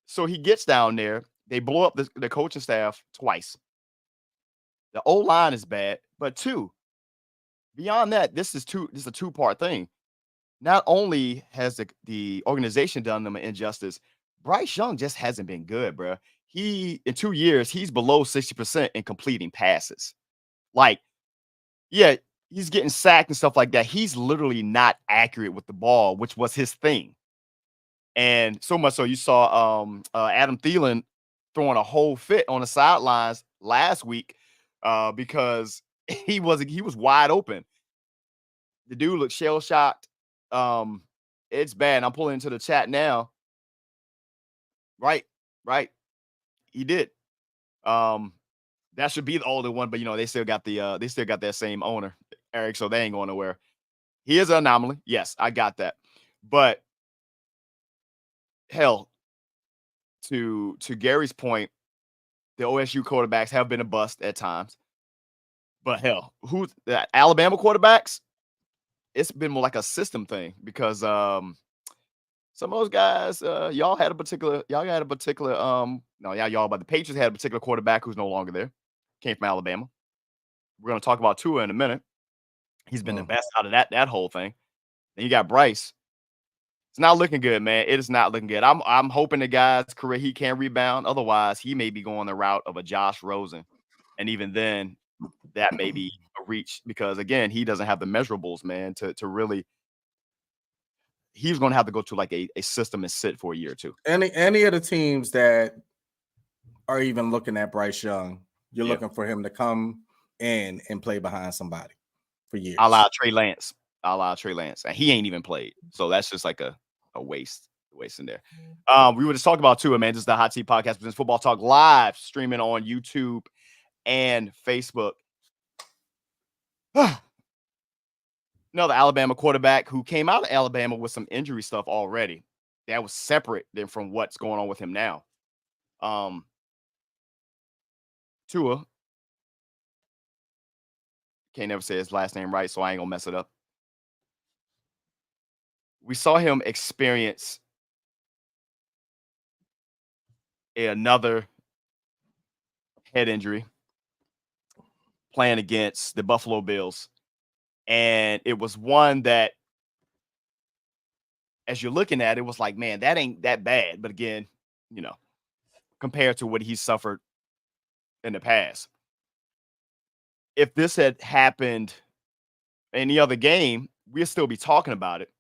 So he gets down there. They blow up the coaching staff twice. The O-line is bad, but beyond that, this is a two-part thing. Not only has the organization done them an injustice, Bryce Young just hasn't been good, bro. In 2 years, he's below 60% in completing passes. Like, yeah, he's getting sacked and stuff like that. He's literally not accurate with the ball, which was his thing. And so much so, you saw Adam Thielen throwing a whole fit on the sidelines last week because he was wide open. The dude looked shell-shocked. It's bad. I'm pulling into the chat now. Right. He did. That should be the older one, but they still got that same owner, Eric, so they ain't going nowhere. He is an anomaly. Yes, I got that. But hell, to Gary's point, the OSU quarterbacks have been a bust at times. But hell, who's the Alabama quarterbacks? It's been more like a system thing because some of those guys, y'all had a particular, no, yeah, y'all, but the Patriots had a particular quarterback who's no longer there. Came from Alabama. We're gonna talk about Tua in a minute. He's been the best out of that whole thing. Then you got Bryce. It's not looking good, man. It is not looking good. I'm hoping the guy's career he can rebound. Otherwise, he may be going the route of a Josh Rosen, and even then, that may be a reach because again, he doesn't have the measurables, man, to really. He's going to have to go to like a system and sit for a year or two. Any of the teams that are even looking at Bryce Young, you're looking for him to come in and play behind somebody for years. A la Trey Lance, and he ain't even played, so that's just like a waste in there. We were just talking about Tua, man. This is the Hot Seat Podcast, Business Football Talk live streaming on YouTube and Facebook. Another Alabama quarterback who came out of Alabama with some injury stuff already. That was separate than from what's going on with him now. Tua. Can't never say his last name right, so I ain't gonna mess it up. We saw him experience another head injury playing against the Buffalo Bills. And it was one that, as you're looking at it, was like, man, that ain't that bad. But again, compared to what he suffered in the past. If this had happened any other game, we'd still be talking about it.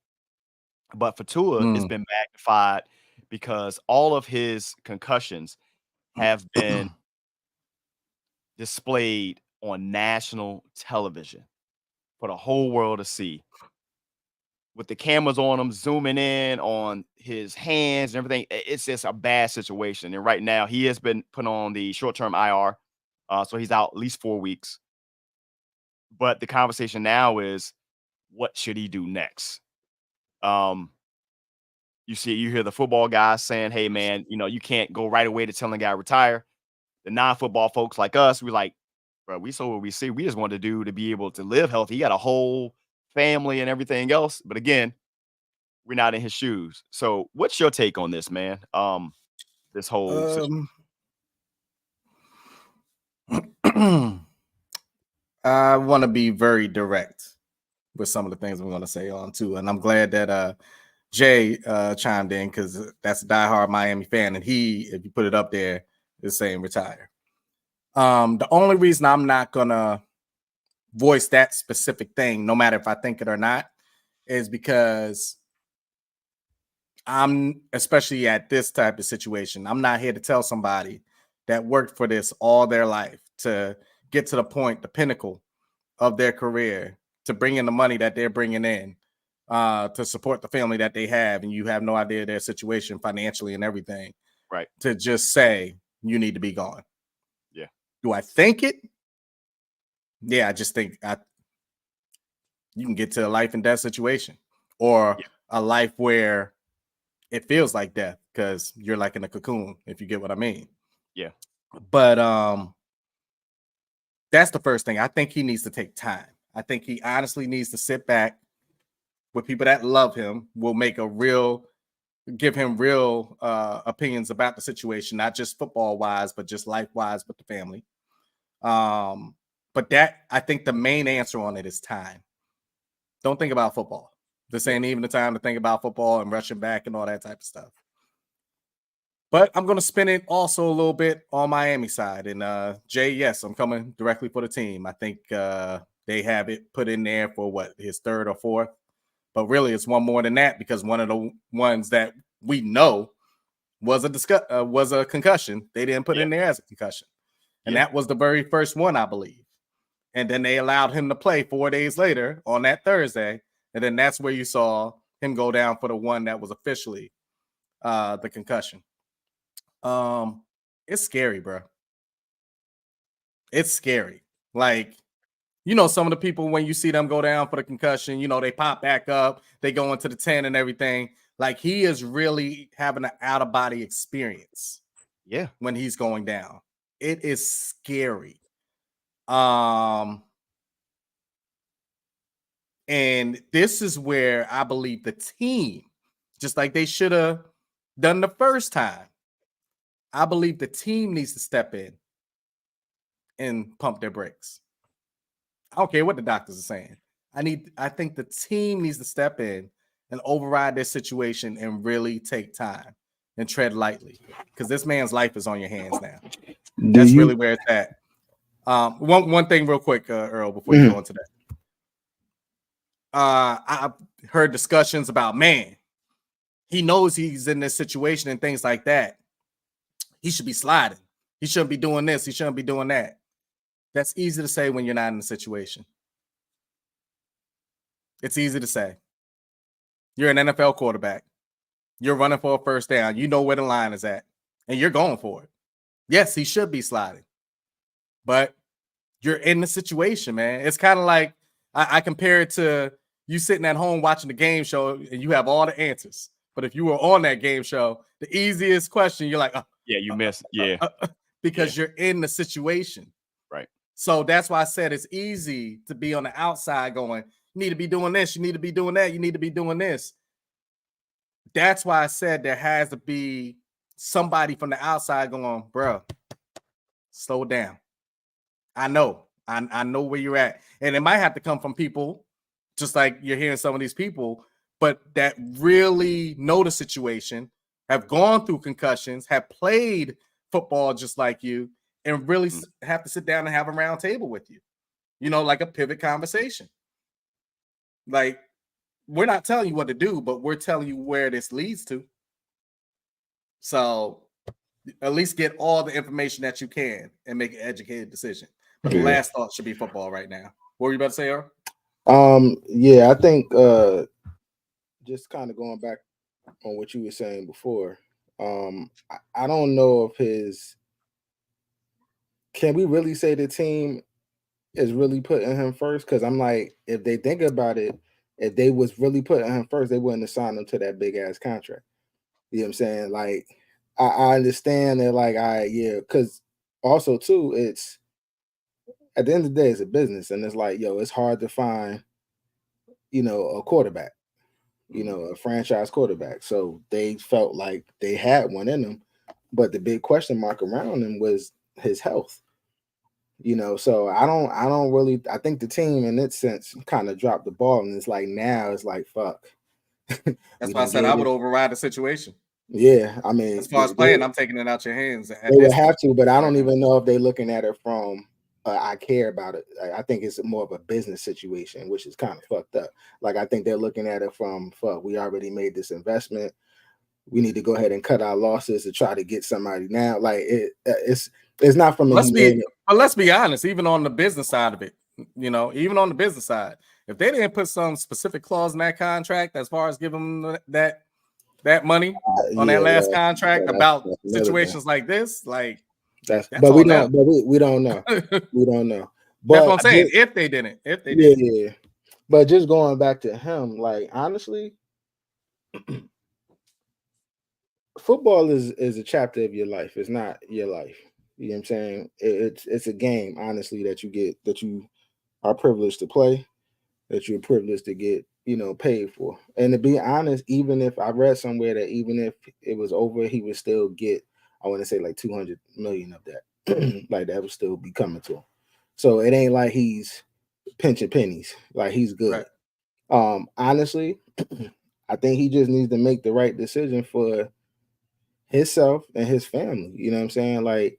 But for Tua, it's been magnified because all of his concussions have been displayed on national television for the whole world to see. With the cameras on him, zooming in on his hands and everything, it's just a bad situation. And right now, he has been put on the short-term IR, so he's out at least 4 weeks. But the conversation now is, what should he do next? You hear the football guys saying, hey, man, you can't go right away to telling the guy retire. The non-football folks like us, we like, bro, we saw what we see. We just want to do to be able to live healthy. He got a whole family and everything else. But again, we're not in his shoes. So what's your take on this, man? This whole situation. I want to be very direct with some of the things I'm going to say on too. And I'm glad that Jay chimed in because that's a diehard Miami fan. And he, if you put it up there, is saying retire. The only reason I'm not going to voice that specific thing, no matter if I think it or not, is because I'm, especially at this type of situation, I'm not here to tell somebody that worked for this all their life to get to the point, the pinnacle of their career, to bring in the money that they're bringing in, to support the family that they have, and you have no idea their situation financially and everything, right? To just say you need to be gone. Yeah. Do I think it? Yeah, I just think you can get to a life and death situation, or a life where it feels like death because you're like in a cocoon, if you get what I mean. Yeah. But that's the first thing. I think he needs to take time. I think he honestly needs to sit back with people that love him, will give him real opinions about the situation, not just football wise, but just life wise with the family. But that, I think the main answer on it is time. Don't think about football. This ain't even the time to think about football and rushing back and all that type of stuff. But I'm going to spin it also a little bit on Miami side. And Jay, yes, I'm coming directly for the team. I think they have it put in there for his third or fourth. But really, it's one more than that because one of the ones that we know was a concussion. They didn't put in there as a concussion. And that was the very first one, I believe. And then they allowed him to play 4 days later on that Thursday. And then that's where you saw him go down for the one that was officially the concussion. It's scary, bro. It's scary. Like, some of the people, when you see them go down for the concussion, they pop back up, they go into the 10 and everything. Like, he is really having an out-of-body experience. Yeah. When he's going down. It is scary. And this is where I believe the team, just like they should have done the first time, I believe the team needs to step in and pump their brakes. I don't care what the doctors are saying. I think the team needs to step in and override this situation and really take time and tread lightly, because this man's life is on your hands now. That's really where it's at. One thing real quick, Earl, before you go into that. I've heard discussions about, man, he knows he's in this situation and things like that. He should be sliding. He shouldn't be doing this. He shouldn't be doing that. That's easy to say when you're not in the situation. It's easy to say. You're an NFL quarterback. You're running for a first down. You know where the line is at, and you're going for it. Yes, he should be sliding, but you're in the situation, man. It's kind of like I compare it to you sitting at home watching the game show and you have all the answers. But if you were on that game show, the easiest question, you're like, you miss. Because you're in the situation. Right. So that's why I said it's easy to be on the outside going, you need to be doing this, you need to be doing that, you need to be doing this. That's why I said there has to be somebody from the outside going, bro, slow down. I know where you're at. And it might have to come from people, just like you're hearing some of these people, but that really know the situation, have gone through concussions, have played football just like you, and really have to sit down and have a round table with you. You know, like a pivot conversation. Like, we're not telling you what to do, but we're telling you where this leads to. So at least get all the information that you can and make an educated decision. But the last thought should be football right now. What were you about to say, Earl? Yeah, I think just kind of going back on what you were saying before. I don't know if can we really say the team is really putting him first? Because I'm like, if they think about it, if they was really putting him first, they wouldn't have signed him to that big ass contract. You know what I'm saying? Like, I understand that, like, because also too, it's at the end of the day, it's a business, and it's like, it's hard to find, a quarterback, a franchise quarterback. So they felt like they had one in them, but the big question mark around him was his health. So I think the team in that sense kind of dropped the ball, and it's like now it's like, fuck. That's why I said I would override the situation. Yeah, I mean, as far as playing, I'm taking it out your hands. They would have to, but I don't even know if they're looking at it from I care about it. I think it's more of a business situation, which is kind of fucked up. Like, I think they're looking at it from, fuck, we already made this investment. We need to go ahead and cut our losses to try to get somebody now. Like, it's not from. Let's be honest. Even on the business side of it, even on the business side, if they didn't put some specific clause in that contract as far as giving them that money on that last contract about situations like this, like that's but we don't. But we don't know. We don't know. But that's what I'm saying. If they didn't. Yeah. But just going back to him, like, honestly, football is a chapter of your life. It's not your life. You know what I'm saying? It's a game, honestly, that you are privileged to play, that you're privileged to get, paid for. And to be honest, even if I read somewhere that even if it was over, he would still get, I want to say, like 200 million of that. Like, that would still be coming to him. So it ain't like he's pinching pennies. Like, he's good. Right. Honestly, I think he just needs to make the right decision for himself and his family. You know what I'm saying? Like,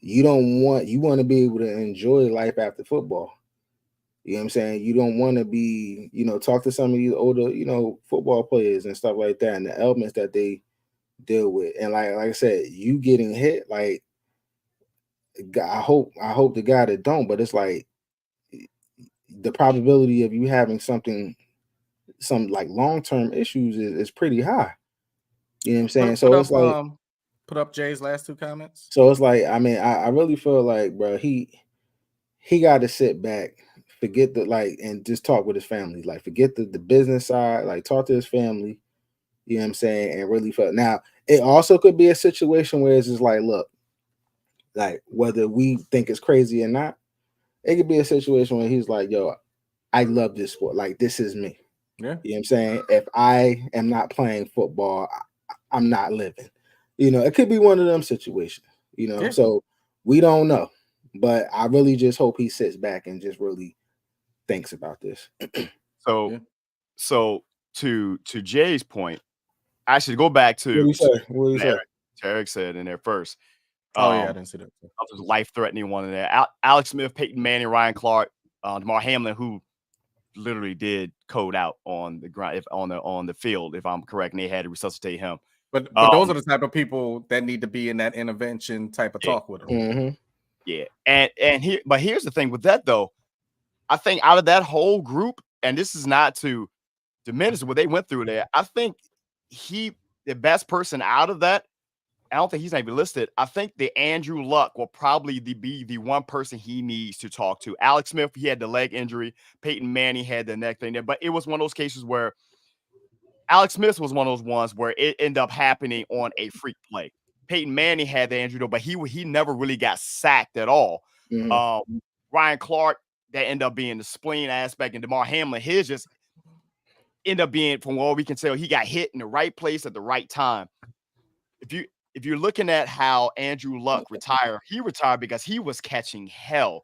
you want to be able to enjoy life after football. You know what I'm saying? You don't want to be, talk to some of these older, football players and stuff like that, and the elements that they deal with. And like I said, you getting hit, like, I hope the guy that don't, but it's like the probability of you having some like long-term issues is pretty high. You know what I'm saying? So it's like, put up Jay's last two comments. So it's like, I mean, I really feel like, bro, he got to sit back, forget and just talk with his family. Like, forget the business side, like, talk to his family, you know what I'm saying, and really feel. Now, it also could be a situation where it's just like, look, Like whether we think it's crazy or not, it could be a situation where he's like, yo, I love this sport. Like this is me. Yeah. You know what I'm saying? If I am not playing football, I'm not living. It could be one of them situations, Yeah. So we don't know. But I really just hope he sits back and just really thinks about this. So, Yeah. so to Jay's point, actually go back What do you say? What do you say? Eric said in there first. Oh yeah, I didn't see that. Life-threatening one in there. Alex Smith, Peyton Manning, Ryan Clark, DeMar Hamlin, who literally did code out on the ground, if on the field, if I'm correct, and they had to resuscitate him. But those are the type of people that need to be in that intervention type of talk with them. Mm-hmm. Yeah, and here's the thing with that though. I think out of that whole group, and this is not to diminish what they went through there, I think the best person out of that. I don't think he's not even listed. I think the Andrew Luck will probably be the one person he needs to talk to. Alex Smith, he had the leg injury. Peyton Manning had the neck thing there. But it was one of those cases where Alex Smith was one of those ones where it ended up happening on a freak play. Peyton Manning had the injury, though, but he never really got sacked at all. Mm-hmm. Ryan Clark, that ended up being the spleen aspect, and DeMar Hamlin, his just ended up being, from what we can tell, he got hit in the right place at the right time. If you're looking at how Andrew Luck retired, he retired because he was catching hell.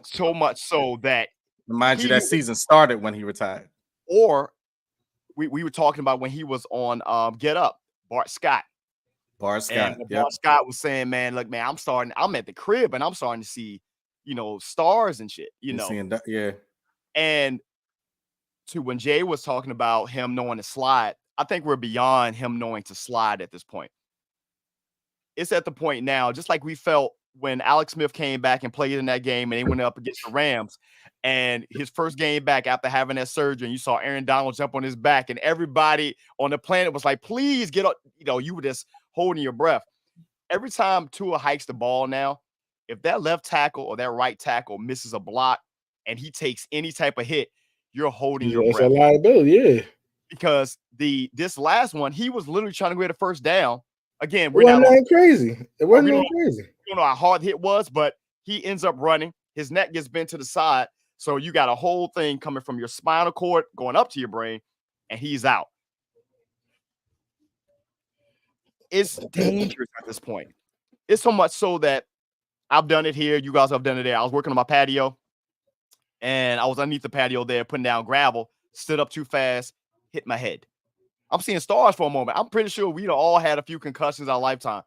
So much so that Mind you, that season started when he retired. Or we were talking about when he was on Get Up, Bart Scott. And Bart Scott was saying, man, look, man, I'm at the crib and I'm starting to see, stars and shit, Seeing that, yeah. And to when Jay was talking about him knowing to slide, I think we're beyond him knowing to slide at this point. It's at the point now, just like we felt when Alex Smith came back and played in that game and they went up against the Rams, and his first game back after having that surgery, and you saw Aaron Donald jump on his back, and everybody on the planet was like, please get up. You were just holding your breath. Every time Tua hikes the ball now, if that left tackle or that right tackle misses a block and he takes any type of hit, you're holding your breath. It's a liability, yeah. Because this last one, he was literally trying to get a first down. Again, It wasn't crazy. It wasn't crazy. You don't know how hard the hit was, but he ends up running. His neck gets bent to the side. So you got a whole thing coming from your spinal cord going up to your brain, and he's out. It's dangerous at this point. It's so much so that I've done it here. You guys have done it there. I was working on my patio, and I was underneath the patio there, putting down gravel, stood up too fast, hit my head. I'm seeing stars for a moment. I'm pretty sure we all had a few concussions in our lifetime.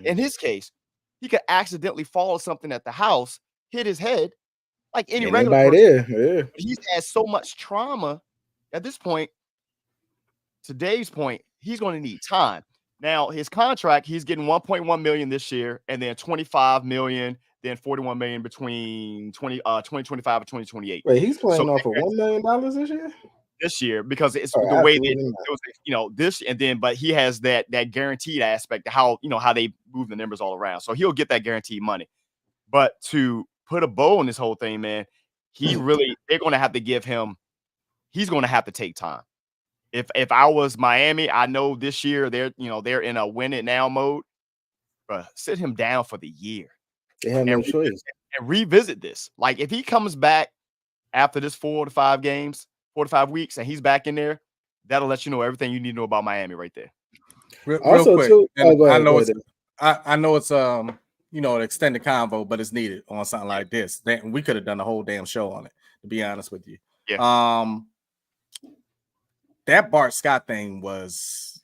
In his case, he could accidentally fall or something at the house, hit his head, like any regular person. Yeah. But he's had so much trauma at this point. To Dave's point, he's going to need time. Now, his contract, he's getting $1.1 million this year, and then $25 million, then $41 million between 2025 and 2028. Wait, he's playing off of $1 million this year? This year, because it's the way that it was, this, and then, but he has that guaranteed aspect of how they move the numbers all around. So he'll get that guaranteed money. But to put a bow on this whole thing, man, they're going to have to give him, he's going to have to take time. If I was Miami, I know this year they're in a win it now mode, but sit him down for the year. They have no choice. And revisit this. Like if he comes back after this 4 to 5 weeks, and he's back in there, that'll let you know everything you need to know about Miami right there. Real quick, I know it's an extended convo, but it's needed on something like this. We could have done a whole damn show on it, to be honest with you. Yeah. That Bart Scott thing was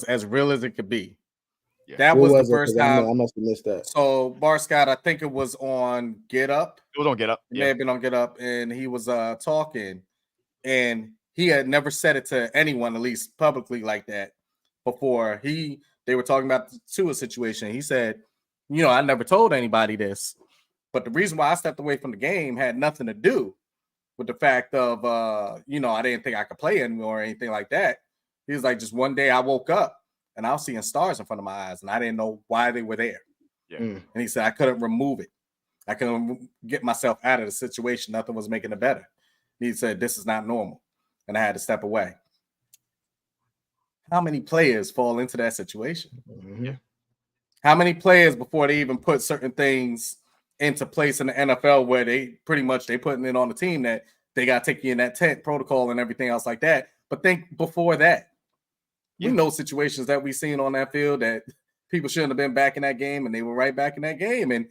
as real as it could be. Yeah. That was the first time. I must have missed that. So Bart Scott, I think it was on Get Up. It was on Get Up. It may have been on Get Up, and he was talking, and he had never said it to anyone, at least publicly, like that before. They were talking about the Tua situation. He said, I never told anybody this, but the reason why I stepped away from the game had nothing to do with the fact of I didn't think I could play anymore or anything like that. He was like, just one day I woke up and I was seeing stars in front of my eyes, and I didn't know why they were there. Yeah. And he said I couldn't remove it. I couldn't get myself out of the situation. Nothing was making it better. He said, this is not normal. And I had to step away. How many players fall into that situation? Yeah. How many players before they even put certain things into place in the NFL where they pretty much they putting it on the team that they got to take you in that tent protocol and everything else like that. But think before that, we know situations that we seen on that field that people shouldn't have been back in that game, and they were right back in that game. And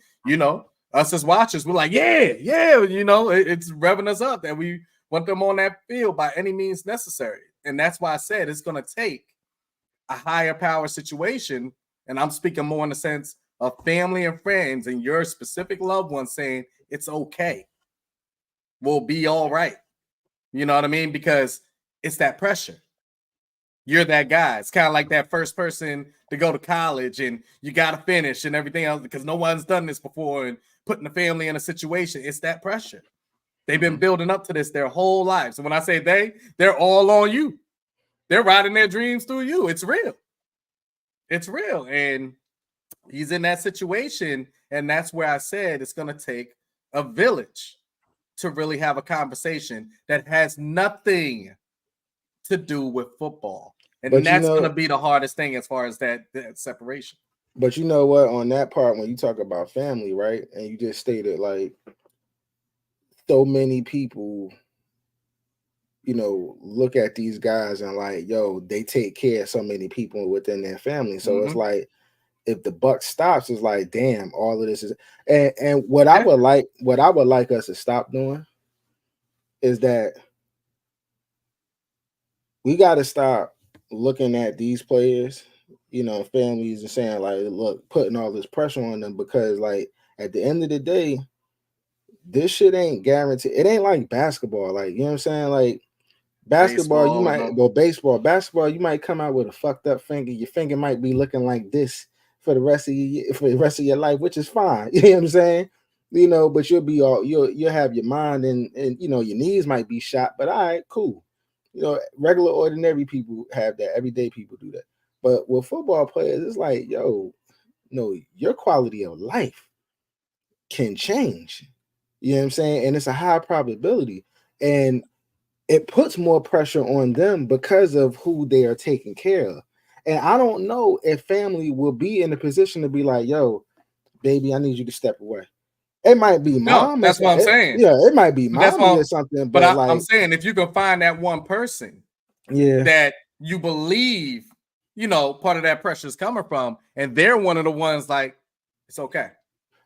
us as watchers, we're like, yeah, it's revving us up that we want them on that field by any means necessary. And that's why I said it's going to take a higher power situation. And I'm speaking more in the sense of family and friends and your specific loved ones saying it's okay. We'll be all right. You know what I mean? Because it's that pressure. You're that guy. It's kind of like that first person to go to college and you got to finish and everything else because no one's done this before and putting the family in a situation. It's that pressure. They've been building up to this their whole lives. And when I say they're all on you. They're riding their dreams through you. It's real. It's real. And he's in that situation. And that's where I said it's going to take a village to really have a conversation that has nothing to do with football. And that's going to be the hardest thing as far as that separation. But you know what? On that part, when you talk about family, right? And you just stated like so many people, look at these guys and like, yo, they take care of so many people within their family. So it's like, if the buck stops, it's like, damn, all of this is and what I would like us to stop doing is that we got to stop looking at these players, families and saying like, look, putting all this pressure on them because like at the end of the day, this shit ain't guaranteed. It ain't like basketball. Like, you know what I'm saying? Like basketball, basketball, you might come out with a fucked up finger. Your finger might be looking like this for the rest of your life, which is fine. You know what I'm saying? But you'll have your mind and your knees might be shot, but all right, cool. Regular ordinary people have that. Everyday people do that. But with football players, it's like, yo, your quality of life can change. You know what I'm saying? And it's a high probability. And it puts more pressure on them because of who they are taking care of. And I don't know if family will be in a position to be like, yo, baby, I need you to step away. It might be mom. No, that's what I'm saying. Yeah, it might be mommy or something. But I'm saying if you can find that one person that you believe, part of that pressure is coming from, and they're one of the ones like, it's okay.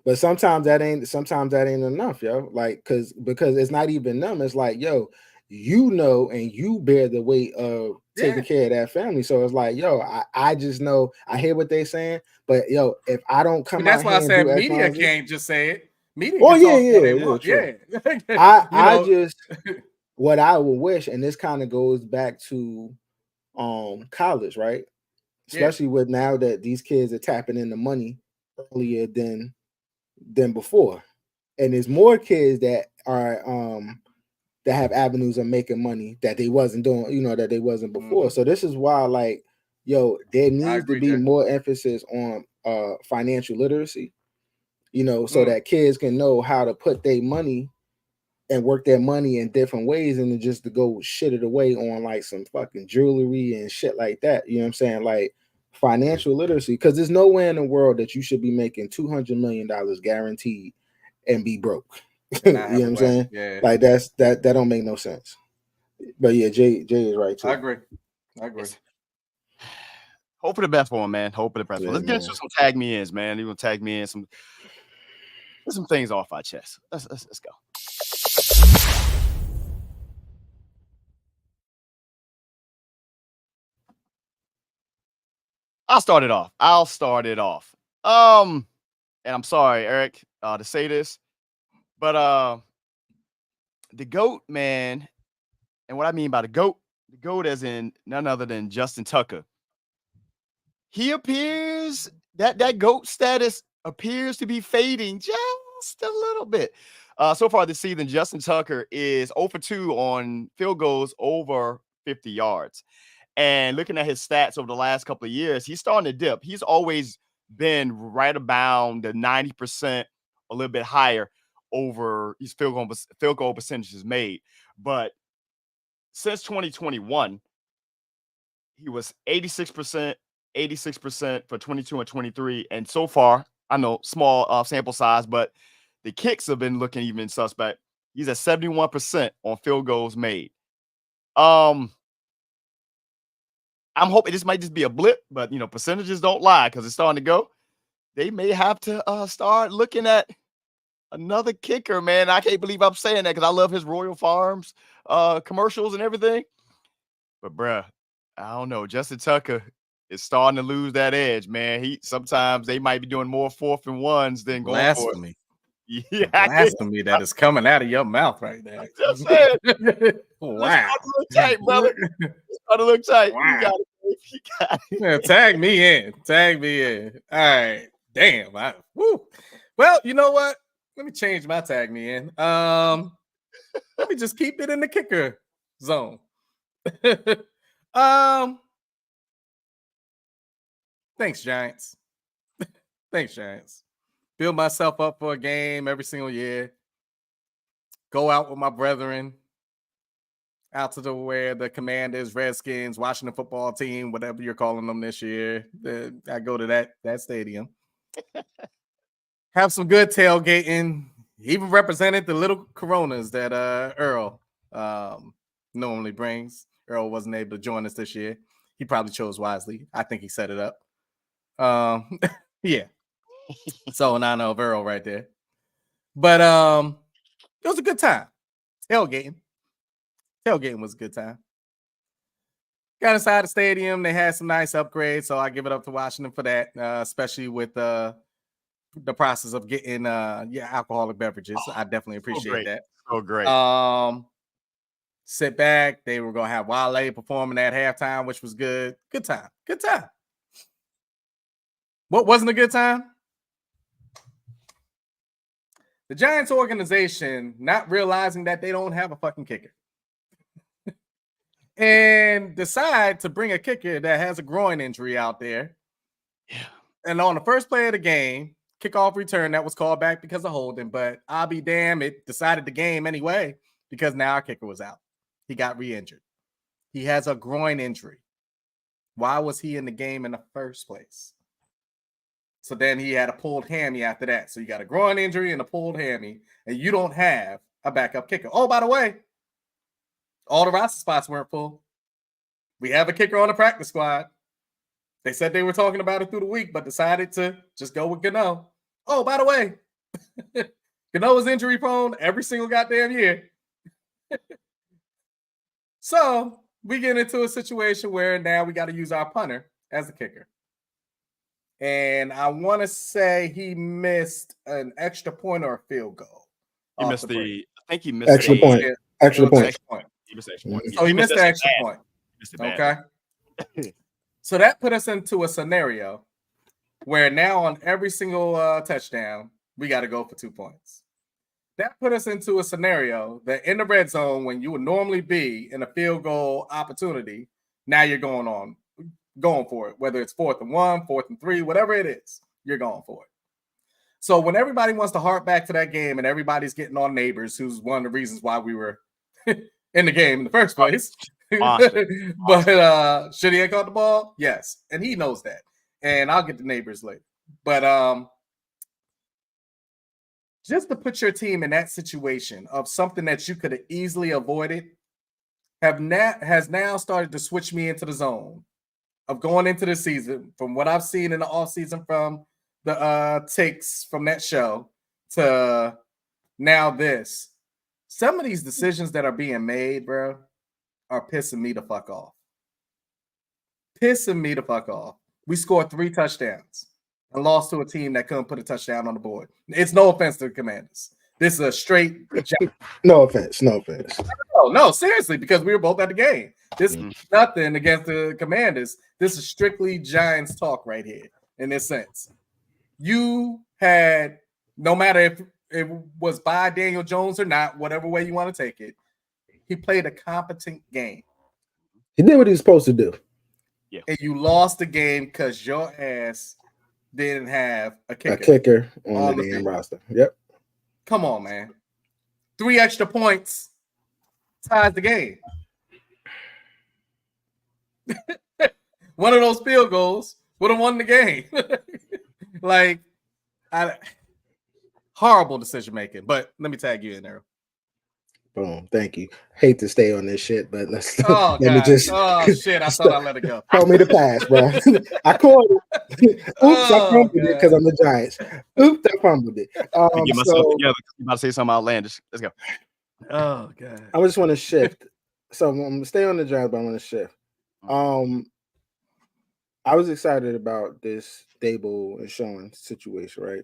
But sometimes that ain't enough, yo. Like, because it's not even them. It's like, yo, and you bear the weight of taking care of that family. So it's like, yo, I just know I hear what they're saying, but yo, if I don't come that's out why I said and media can't just say it. Media true. I just what I would wish, and this kind of goes back to college, right? Especially with now that these kids are tapping into money earlier than before. And there's more kids that are that have avenues of making money that they wasn't doing, that they wasn't before. So this is why, like, yo, there needs to be more emphasis on financial literacy, so that kids can know how to put their money and work their money in different ways and just to go shit it away on like some fucking jewelry and shit like that. You know what I'm saying? Like financial literacy, because there's nowhere in the world that you should be making $200 million guaranteed and be broke. You know what I'm saying? Yeah. Like that don't make no sense. But yeah, Jay is right too. I agree. Hope for the best for him, man. Hope for the best for him. Let's get into some tag me ins, man. You want to tag me in some things off our chest. Let's go. I'll start it off. And I'm sorry, Eric, to say this, but the GOAT, man, and what I mean by the GOAT as in none other than Justin Tucker. He appears that GOAT status appears to be fading just a little bit. So far this season, Justin Tucker is 0 for 2 on field goals over 50 yards. And looking at his stats over the last couple of years, he's starting to dip. He's always been right about the 90%, a little bit higher over his field goal percentages made. But since 2021, he was 86%, 86% for 22 and 23. And so far, I know small sample size, but the kicks have been looking even suspect. He's at 71% on field goals made. I'm hoping this might just be a blip, but percentages don't lie because it's starting to go. They may have to start looking at another kicker, man. I can't believe I'm saying that because I love his Royal Farms commercials and everything. But bruh, I don't know. Justin Tucker is starting to lose that edge, man. Sometimes they might be doing more 4th and 1s than going for it. Blasphemy. Yeah, Blasphemy that is coming out of your mouth right there. I'm just saying. Wow. It's look tight, brother. It's to look tight. Wow. You got it. Yeah, tag me in. Tag me in. All right. Damn. Well, you know what? Let me change my tag me in. Let me just keep it in the kicker zone. Thanks, Giants. Thanks, Giants. Build myself up for a game every single year. Go out with my brethren out to where the Commanders, Redskins, Washington football team, whatever you're calling them this year. I go to that stadium. Have some good tailgating. Even represented the little Coronas that Earl normally brings. Earl wasn't able to join us this year. He probably chose wisely. I think he set it up. Yeah. So an honor of Earl right there. But it was a good time. Tailgating was a good time. Got inside the stadium. They had some nice upgrades, so I give it up to Washington for that, especially with the process of getting alcoholic beverages. I definitely appreciate that. So great. Sit back. They were gonna have Wale performing at halftime, which was good. Good time. Good time. What wasn't a good time? The Giants organization not realizing that they don't have a fucking kicker. And decide to bring a kicker that has a groin injury out there. Yeah. And on the first play of the game, kickoff return that was called back because of holding, but I'll be damned, it decided the game anyway because now our kicker was out. He got re-injured. He has a groin injury. Why was he in the game in the first place? So then he had a pulled hammy after that. So you got a groin injury and a pulled hammy, and you don't have a backup kicker. Oh, by the way, all the roster spots weren't full. We have a kicker on the practice squad. They said they were talking about it through the week, but decided to just go with Gano. Oh, by the way, Gano is injury prone every single goddamn year. So we get into a situation where now we got to use our punter as a kicker. And I want to say he missed an extra point or a field goal. I think he missed extra point. Extra point. He missed extra point. So he missed the extra point. Okay. So that put us into a scenario where now on every single touchdown, we got to go for 2 points. That put us into a scenario that in the red zone, when you would normally be in a field goal opportunity, now you're going for it, whether it's 4th and 1, 4th and 3, whatever it is, you're going for it. So when everybody wants to hark back to that game and everybody's getting on Neighbors, who's one of the reasons why we were in the game in the first place. But should he have caught the ball? Yes. And he knows that. And I'll get the Neighbors later. But just to put your team in that situation of something that you could have easily avoided has now started to switch me into the zone of going into the season, from what I've seen in the offseason from the takes from that show to now this. Some of these decisions that are being made, bro, are pissing me the fuck off. Pissing me the fuck off. We scored 3 touchdowns and lost to a team that couldn't put a touchdown on the board. It's no offense to the Commanders. This is a straight No offense. No, seriously, because we were both at the game. This is nothing against the Commanders. This is strictly Giants talk right here in this sense. You had, no matter if it was by Daniel Jones or not, whatever way you want to take it, he played a competent game. He did what he was supposed to do. Yeah. And you lost the game because your ass didn't have a kicker. A kicker on the damn roster. Yep. Come on, man. 3 extra points ties the game. One of those field goals would have won the game. Like, horrible decision making. But let me tag you in there. Boom. Thank you. Hate to stay on this shit, but let's Oh, let me God. just. Oh, shit. I thought I let it go. Throw me the pass, bro. I caught it. Oops, I Oh, fumbled it because I'm the Giants. Oops, I fumbled it. Let me get myself together. I'm about to say something outlandish. Let's go. Oh, God. I just want to shift. So I'm gonna stay on the Giants, but I want to shift. I was excited about this Dable and Shawn situation, right?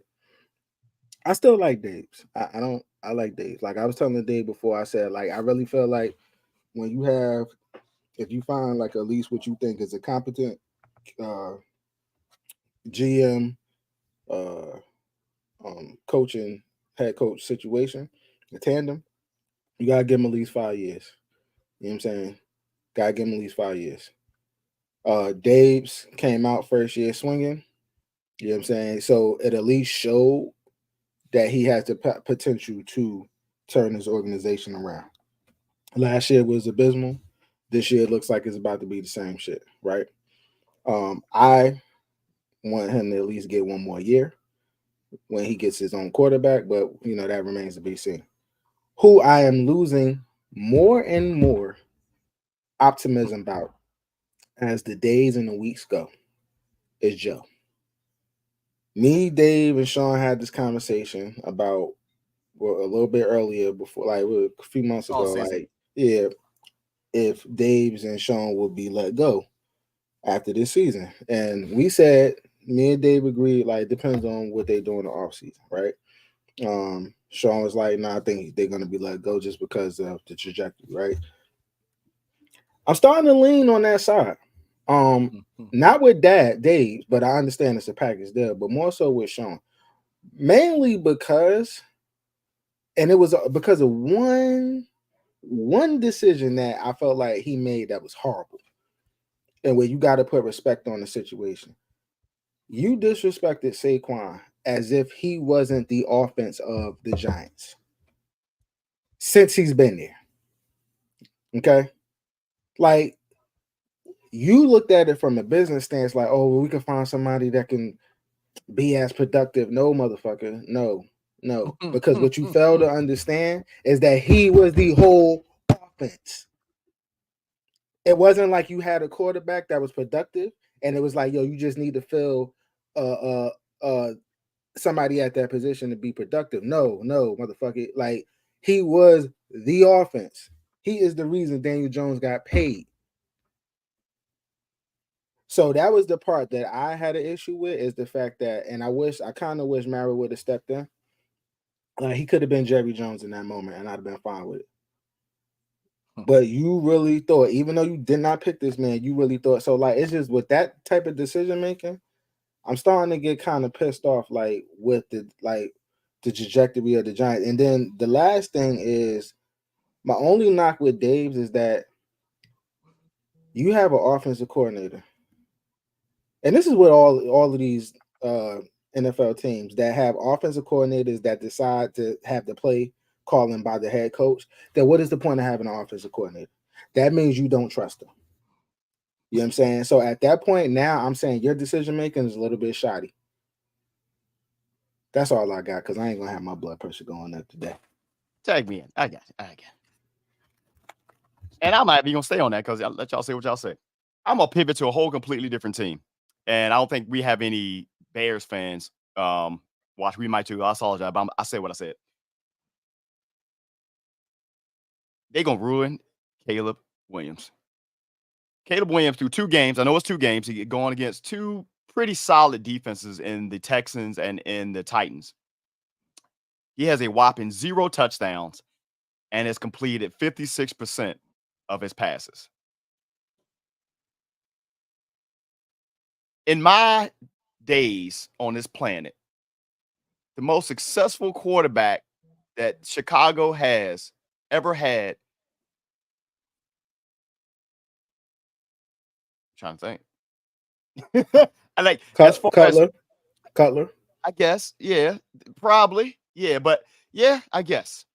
I still like Dave's. I like Dave's. Like I was telling Dave before, I said, like, I really feel like when you have, if you find like at least what you think is a competent GM, coaching, head coach situation, a tandem, you gotta give him at least 5 years. You know what I'm saying? Gotta give him at least 5 years. Dave's came out first year swinging. You know what I'm saying? So it at least showed that he has the potential to turn his organization around. Last year was abysmal. This year looks like it's about to be the same shit, right? I want him to at least get one more year when he gets his own quarterback, but you know that remains to be seen. Who I am losing more and more optimism about as the days and the weeks go is Joe. Me, Dave, and Shawn had this conversation about a little bit earlier before, like a few months ago, like, yeah, if Dave's and Shawn would be let go after this season. And we said, me and Dave agreed, like, depends on what they do in the offseason, right? Shawn was like, I think they're going to be let go just because of the trajectory, right? I'm starting to lean on that side. Not with Dave, but I understand it's a package there, but more so with Shawn. Mainly because, and it was because of one decision that I felt like he made that was horrible. And where you got to put respect on the situation. You disrespected Saquon as if he wasn't the offense of the Giants since he's been there. Okay? Like, you looked at it from a business stance, like, oh, well, we can find somebody that can be as productive. No, motherfucker. No. Because what you fail to understand is that he was the whole offense. It wasn't like you had a quarterback that was productive and it was like, yo, you just need to fill somebody at that position to be productive. No, motherfucker. Like, he was the offense. He is the reason Daniel Jones got paid. So that was the part that I had an issue with, is the fact that, and I kind of wish Mara would have stepped in. He could have been Jerry Jones in that moment, and I'd have been fine with it. But you really thought, even though you did not pick this man, you really thought. So, like, it's just with that type of decision making, I'm starting to get kind of pissed off, like, with the trajectory of the Giants. And then the last thing is, my only knock with Dave's is that you have an offensive coordinator. And this is what all of these NFL teams that have offensive coordinators that decide to have the play calling by the head coach, then what is the point of having an offensive coordinator? That means you don't trust them. You know what I'm saying? So at that point now, I'm saying your decision making is a little bit shoddy. That's all I got, because I ain't going to have my blood pressure going up today. Tag me in. I got it. And I might be going to stay on that because I'll let y'all say what y'all say. I'm going to pivot to a whole completely different team. And I don't think we have any Bears fans. Watch, we might too. I apologize, but I said what I said. They're going to ruin Caleb Williams. Caleb Williams through 2 games. I know it's 2 games. He's going against 2 pretty solid defenses in the Texans and in the Titans. He has a whopping 0 touchdowns and has completed 56% of his passes. In my days on this planet, the most successful quarterback that Chicago has ever had, I'm trying to think. I like as far Cutler. I guess, yeah, probably, yeah, but yeah, I guess.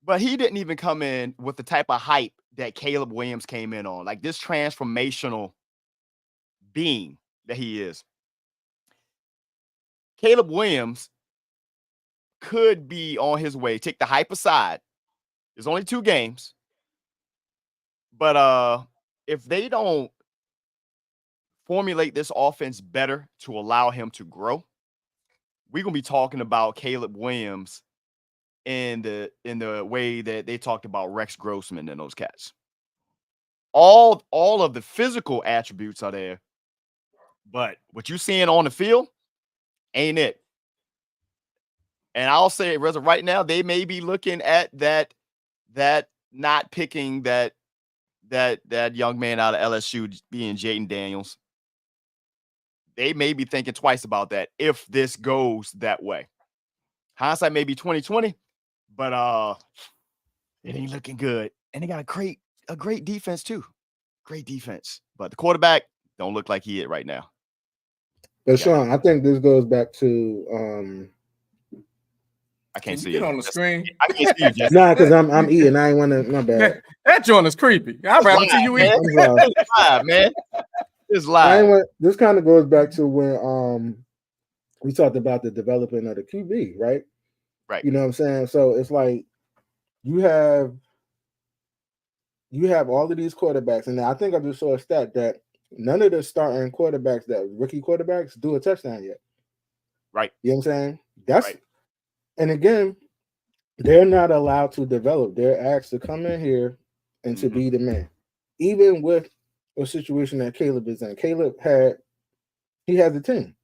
But he didn't even come in with the type of hype that Caleb Williams came in on, like this transformational being that he is. Caleb Williams could be on his way. Take the hype aside. There's only 2 games. But if they don't formulate this offense better to allow him to grow, we're gonna be talking about Caleb Williams in the way that they talked about Rex Grossman and those cats. All of the physical attributes are there, but what you seeing on the field ain't it. And I'll say as of right now, they may be looking at that not picking that young man out of LSU being Jaden Daniels. They may be thinking twice about that if this goes that way. Hindsight may be 2020, but it ain't looking good. And they got a great defense too. Great defense. But the quarterback don't look like he is right now. But Shawn, I think this goes back to I can't see Get you on the screen. I can't see you, Jesse. nah, because I'm eating. I ain't want to. My bad. That joint is creepy. I'd rather see you eat. I'm sorry. It's live, man. It's I live. ain't want, this kind of goes back to when we talked about the development of the QB, right? Right. You know what I'm saying? So it's like you have all of these quarterbacks, and I think I just saw a stat that none of the starting quarterbacks, that rookie quarterbacks, do a touchdown yet. Right. You know what I'm saying? That's right. And again, they're not allowed to develop. They're asked to come in here and to be the man. Even with a situation that Caleb is in. Caleb has a team.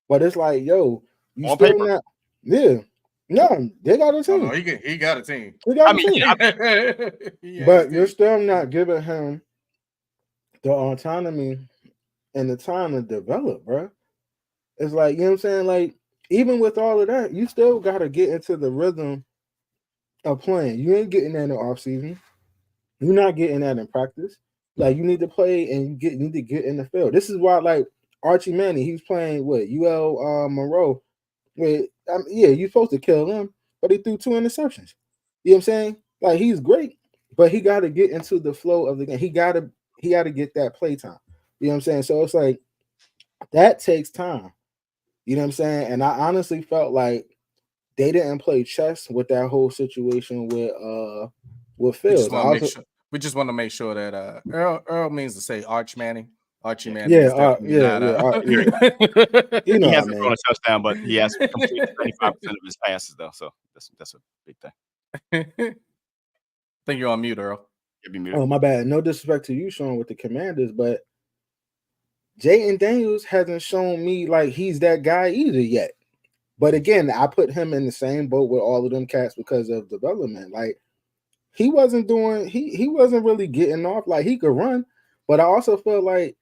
But it's like, yo, you On still paper. not. Yeah. No, they got a team. Oh, no, he got a team. They got a team. Yeah, but you're still not giving him the autonomy and the time to develop, bro. It's like, you know what I'm saying? Like, even with all of that, you still got to get into the rhythm of playing. You ain't getting that in the offseason. You're not getting that in practice. Like, you need to play and you need to get in the field. This is why, like, Archie Manning, he's playing with UL Monroe. Yeah, you're supposed to kill him, but he threw 2 interceptions. You know what I'm saying? Like, he's great, but he got to get into the flow of the game. He got to get that play time. You know what I'm saying? So it's like that takes time. You know what I'm saying? And I honestly felt like they didn't play chess with that whole situation with Fields. We just want to make sure that Earl means to say Arch Manning. Archie Manning. Yeah, yeah. You know, he hasn't thrown a touchdown, but he has completed 25% of his passes, though. So that's a big thing. I think you're on mute, Earl. You'll be muted. Oh, my bad. No disrespect to you, Shawn, with the Commanders, but Jaden Daniels hasn't shown me like he's that guy either yet. But again, I put him in the same boat with all of them cats because of development. Like, he wasn't really getting off. Like, he could run, but I also feel like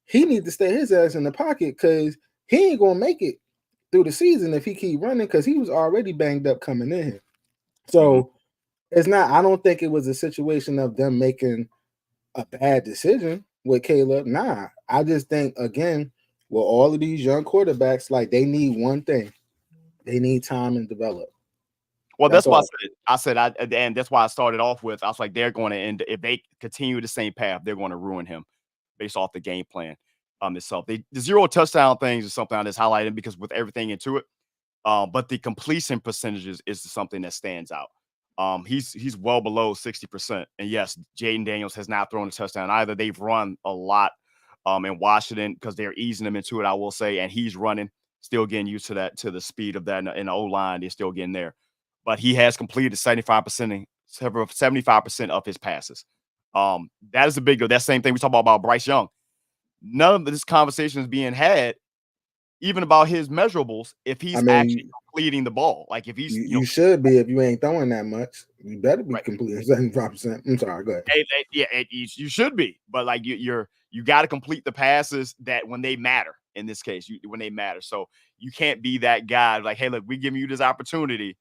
he needs to stay his ass in the pocket because he ain't gonna make it through the season if he keep running, because he was already banged up coming in here. So it's not. I don't think it was a situation of them making a bad decision with Caleb. Nah, I just think, again, with all of these young quarterbacks, like, they need one thing: they need time and develop. Well, that's why I said and that's why I started off with, I was like, they're going to end, if they continue the same path, they're going to ruin him based off the game plan itself. The 0 touchdown things is something I just highlighted because with everything into it, but the completion percentages is something that stands out. He's well below 60%. And yes, Jaden Daniels has not thrown a touchdown either. They've run a lot in Washington because they're easing him into it, I will say, and he's running, still getting used to that, to the speed of that in the O-line. They're still getting there. But he has completed 75% of his passes. That is a big deal. That same thing we talk about Bryce Young. None of this conversation is being had, even about his measurables, if he's actually completing the ball. Like, if he's you should be. If you ain't throwing that much, you better be completing 75%. I'm sorry, go ahead. You should be, but like you got to complete the passes that when they matter. In this case, when they matter. So you can't be that guy like, hey, look, we're giving you this opportunity.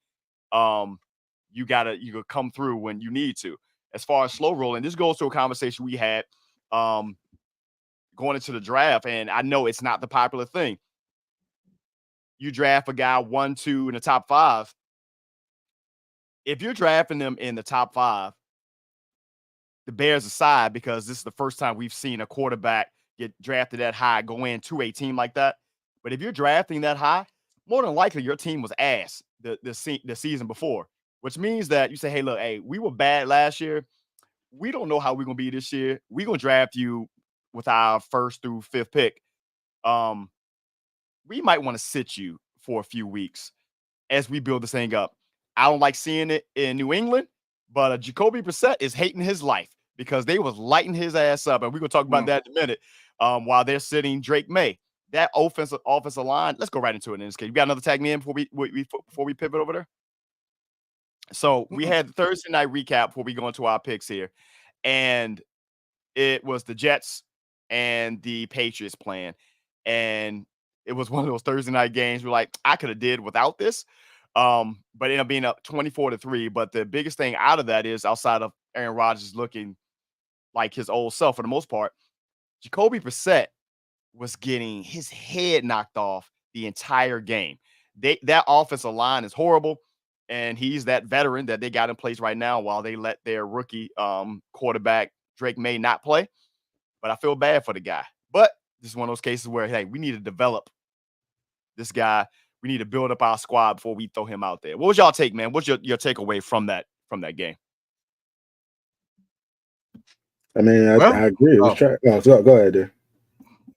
You gotta come through when you need to. As far as slow rolling, this goes to a conversation we had going into the draft, and I know it's not the popular thing. You draft a guy 1, 2 in the top 5. If you're drafting them in the top 5, the Bears aside, because this is the first time we've seen a quarterback get drafted that high, go into a team like that. But if you're drafting that high, more than likely your team was ass the season before, which means that you say, hey, look, hey, we were bad last year. We don't know how we're gonna be this year. We're gonna draft you with our 1st through 5th pick. We might want to sit you for a few weeks as we build this thing up. I don't like seeing it in New England, but Jacoby Brissett is hating his life because they was lighting his ass up, and we're gonna talk about that in a minute. While they're sitting Drake May, that offensive line. Let's go right into it in this case. You got another tag me in before we pivot over there. So we had the Thursday night recap before we go into our picks here, and it was the Jets and the Patriots playing, and it was one of those Thursday night games. We're like, I could have did without this, but it ended up being up 24-3. But the biggest thing out of that is, outside of Aaron Rodgers looking like his old self for the most part, Jacoby Brissett was getting his head knocked off the entire game. That offensive line is horrible, and he's that veteran that they got in place right now while they let their rookie quarterback Drake May not play. But I feel bad for the guy. But this is one of those cases where, hey, we need to develop this guy. We need to build up our squad before we throw him out there. What was y'all take, man? What's your takeaway from that game? I mean, I agree. Go ahead, dude.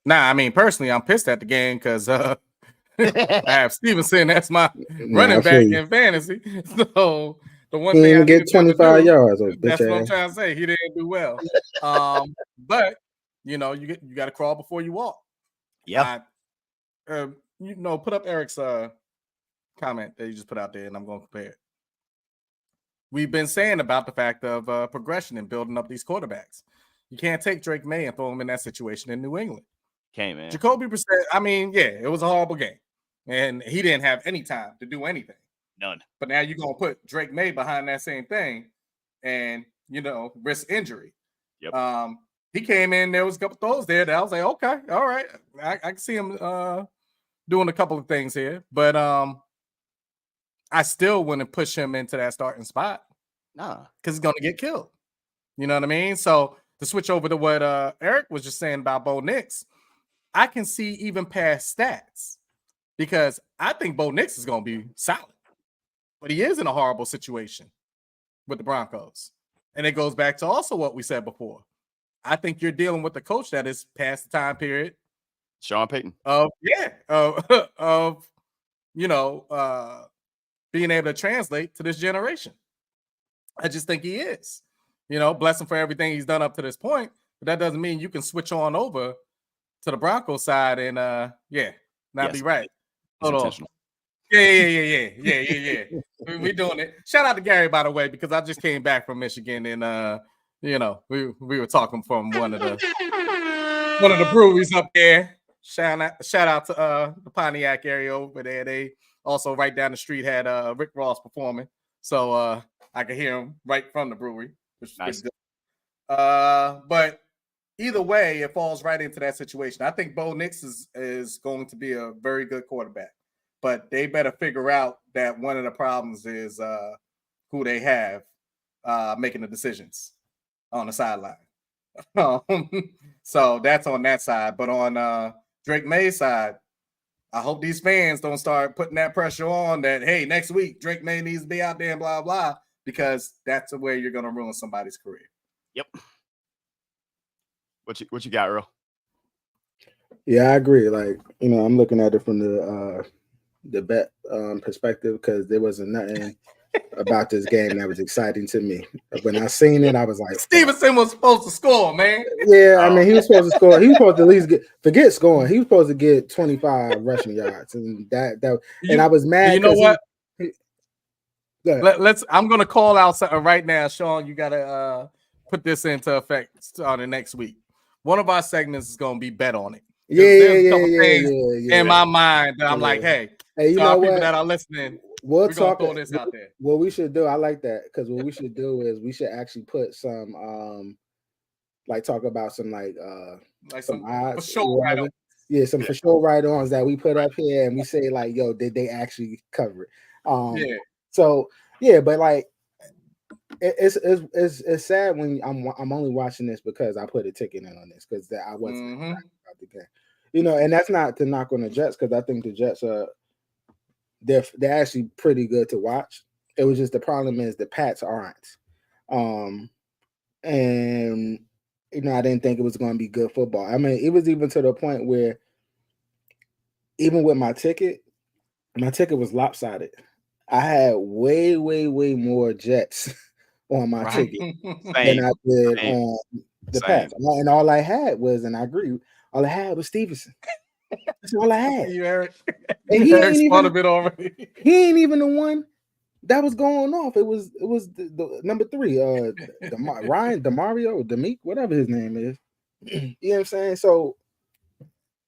Nah, I mean, personally, I'm pissed at the game because I have Stevenson. That's my running back in fantasy. So the one thing I get 25 yards. That's what I'm trying to say. He didn't do well. But you got to crawl before you walk. Yeah. Put up Eric's comment that you just put out there, and I'm going to compare it. We've been saying about the fact of progression and building up these quarterbacks. You can't take Drake May and throw him in that situation in New England. Okay, man. Jacoby Brissett, I mean, yeah, it was a horrible game. And he didn't have any time to do anything. None. But now you're going to put Drake May behind that same thing and, risk injury. Yep. He came in, there was a couple throws there that I was like, okay, all right. I can see him doing a couple of things here. But I still wouldn't push him into that starting spot. Nah. Because he's going to get killed. You know what I mean? So to switch over to what Eric was just saying about Bo Nix, I can see even past stats because I think Bo Nix is going to be solid. But he is in a horrible situation with the Broncos. And it goes back to also what we said before. I think you're dealing with a coach that is past the time period. Sean Payton. Being able to translate to this generation. I just think he is. Bless him for everything he's done up to this point. But that doesn't mean you can switch on over to the Broncos side and be right. Hold on. Yeah. We're doing it. Shout out to Gary, by the way, because I just came back from Michigan and we were talking from one of the breweries up there. Shout out to the Pontiac area over there. They also right down the street had Rick Ross performing. So I could hear him right from the brewery, which is nice. Good. But either way, it falls right into that situation. I think Bo Nix is going to be a very good quarterback, but they better figure out that one of the problems is who they have making the decisions on the sideline. So that's on that side. But on Drake May's side, I hope these fans don't start putting that pressure on that, hey, next week Drake May needs to be out there and blah, blah, because that's the way you're going to ruin somebody's career. Yep. What you got, Earl? Yeah, I agree. Like, I'm looking at it from the bet perspective because there wasn't nothing about this game that was exciting to me. When I seen it, I was like, Stevenson was supposed to score, man. Yeah, I mean, he was supposed to score. He was supposed to at least forget scoring. He was supposed to get 25 rushing yards, and and I was mad. You know what? I'm gonna call out something right now, Shawn. You gotta put this into effect starting next week. One of our segments is gonna be bet on it. There's a couple things in my mind that I'm like, hey, you know people what? that are listening. We'll talk throw this out there. What we should do, I like that, because what we should do is we should actually put some talk about some some odds. For sure right-ons. Yeah, some for sure right-ons that we put up here and we say did they actually cover it? So but it's sad when I'm only watching this because I put a ticket in on this because I wasn't excited about the game. You know, and that's not to knock on the Jets because I think the Jets are they're actually pretty good to watch. It was just the problem is the Pats aren't. And you know, I didn't think it was going to be good football. I mean, it was even to the point where even with my ticket was lopsided. I had way more Jets on my ticket than I did on the Pats. And all I had was, and I agree, all I had was Stevenson. That's all I had. You, Eric. And he ain't even a bit already. He ain't even the one that was going off. It was the number 3, Ryan Demario or Demeek, whatever his name is. You know what I'm saying? So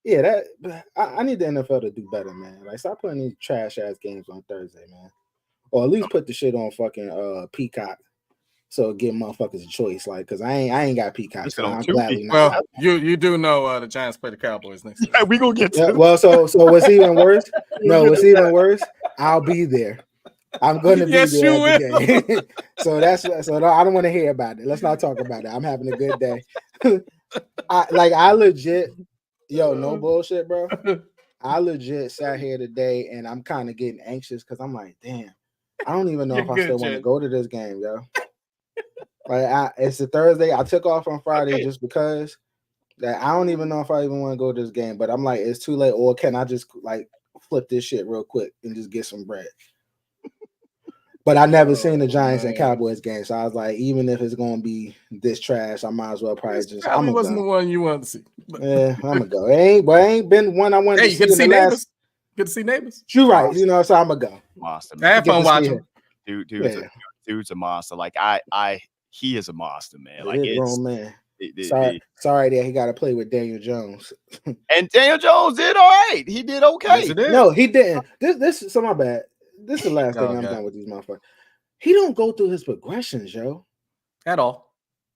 yeah, that I need the NFL to do better, man. Like, stop putting these trash ass games on Thursday, man. Or at least put the shit on fucking Peacock, so give motherfuckers a choice. Like, cause I ain't got Peacock, so I'm gladly not. Well, you do know the Giants play the Cowboys next week. Yeah, we gonna get to well, so what's even worse? No, what's even worse? I'll be there. I'm gonna be there at the game. so I don't want to hear about it. Let's not talk about it. I'm having a good day. I legit. Yo, no bullshit, bro. I legit sat here today and I'm kind of getting anxious because I'm like, damn, I don't even know if I still want to go to this game, yo. Like, it's a Thursday. I took off on Friday just because that I don't even know if I even want to go to this game, but I'm like, it's too late. Or can I just like flip this shit real quick and just get some bread? But I never seen the Giants and Cowboys game, so I was like, even if it's gonna be this trash, I might as well probably just. Probably wasn't the one you wanted to see. Yeah, I'm gonna go. It ain't been one I wanted to see. You get to see neighbors. Good to see neighbors. You're right. You know, so I'm gonna go. Monster. I have fun watching. Dude's a monster. Like he is a monster, man. Like it's grown man. Sorry that he got to play with Daniel Jones. And Daniel Jones did all right. He did okay. Yes, no, he didn't. This is so my bad. This is the last thing I'm done with these motherfuckers. He don't go through his progressions, yo. At all.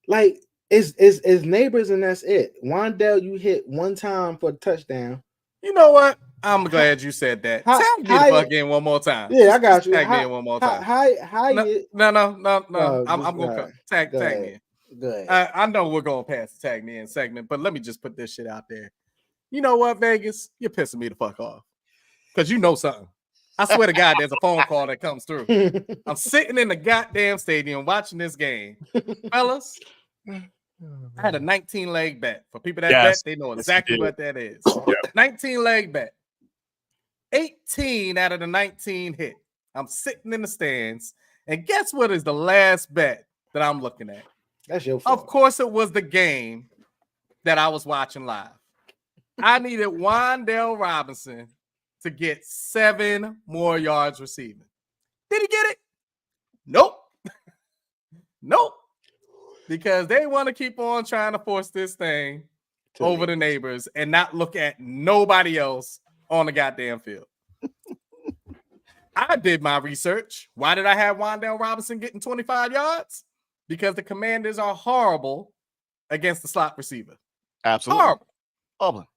Like, it's neighbors and that's it. Wandell, you hit one time for the touchdown. You know what? I'm glad you said that. Tag me the fuck in one more time. Yeah, I got you. Tag me in one more time. No. I'm going to tag me in. Good. I know we're going to pass the tag me in segment, but let me just put this shit out there. You know what, Vegas? You're pissing me the fuck off. Because you know something. I swear to God, there's a phone call that comes through. I'm sitting in the goddamn stadium watching this game. Fellas, I had a 19-leg bet. For people that bet, they know exactly what that is. 19-leg bet. 18 out of the 19 hit. I'm sitting in the stands. And guess what is the last bet that I'm looking at? That's your fault. Of course, it was the game that I was watching live. I needed Wandell Robinson to get 7 more yards receiving. Did he get it? Nope. Nope. Because they want to keep on trying to force this thing over the neighbors and not look at nobody else on the goddamn field. I did my research. Why did I have Wandell Robinson getting 25 yards? Because the Commanders are horrible against the slot receiver. Absolutely. Horrible.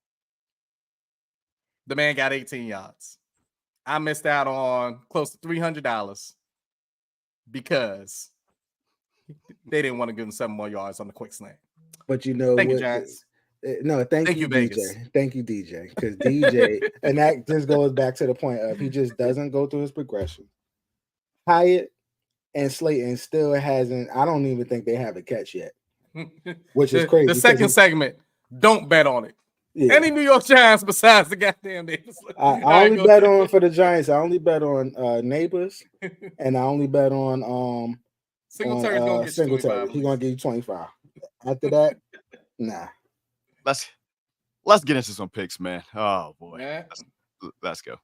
The man got 18 yards. I missed out on close to $300 because they didn't want to give him 7 more yards on the quick slant. But you know, thank you, Giants. No, thank you, DJ. Vegas. Thank you, DJ. Because DJ, and that just goes back to the point of he just doesn't go through his progression. Hyatt and Slayton still hasn't. I don't even think they have a catch yet, which is crazy. The second segment, don't bet on it. Yeah. Any New York Giants besides the goddamn neighbors. I only bet on for the Giants. I only bet on neighbors, and I only bet on Singletary's gonna get you 25. He's gonna give you 25. After that, nah. Let's get into some picks, man. Oh boy, yeah. Let's go.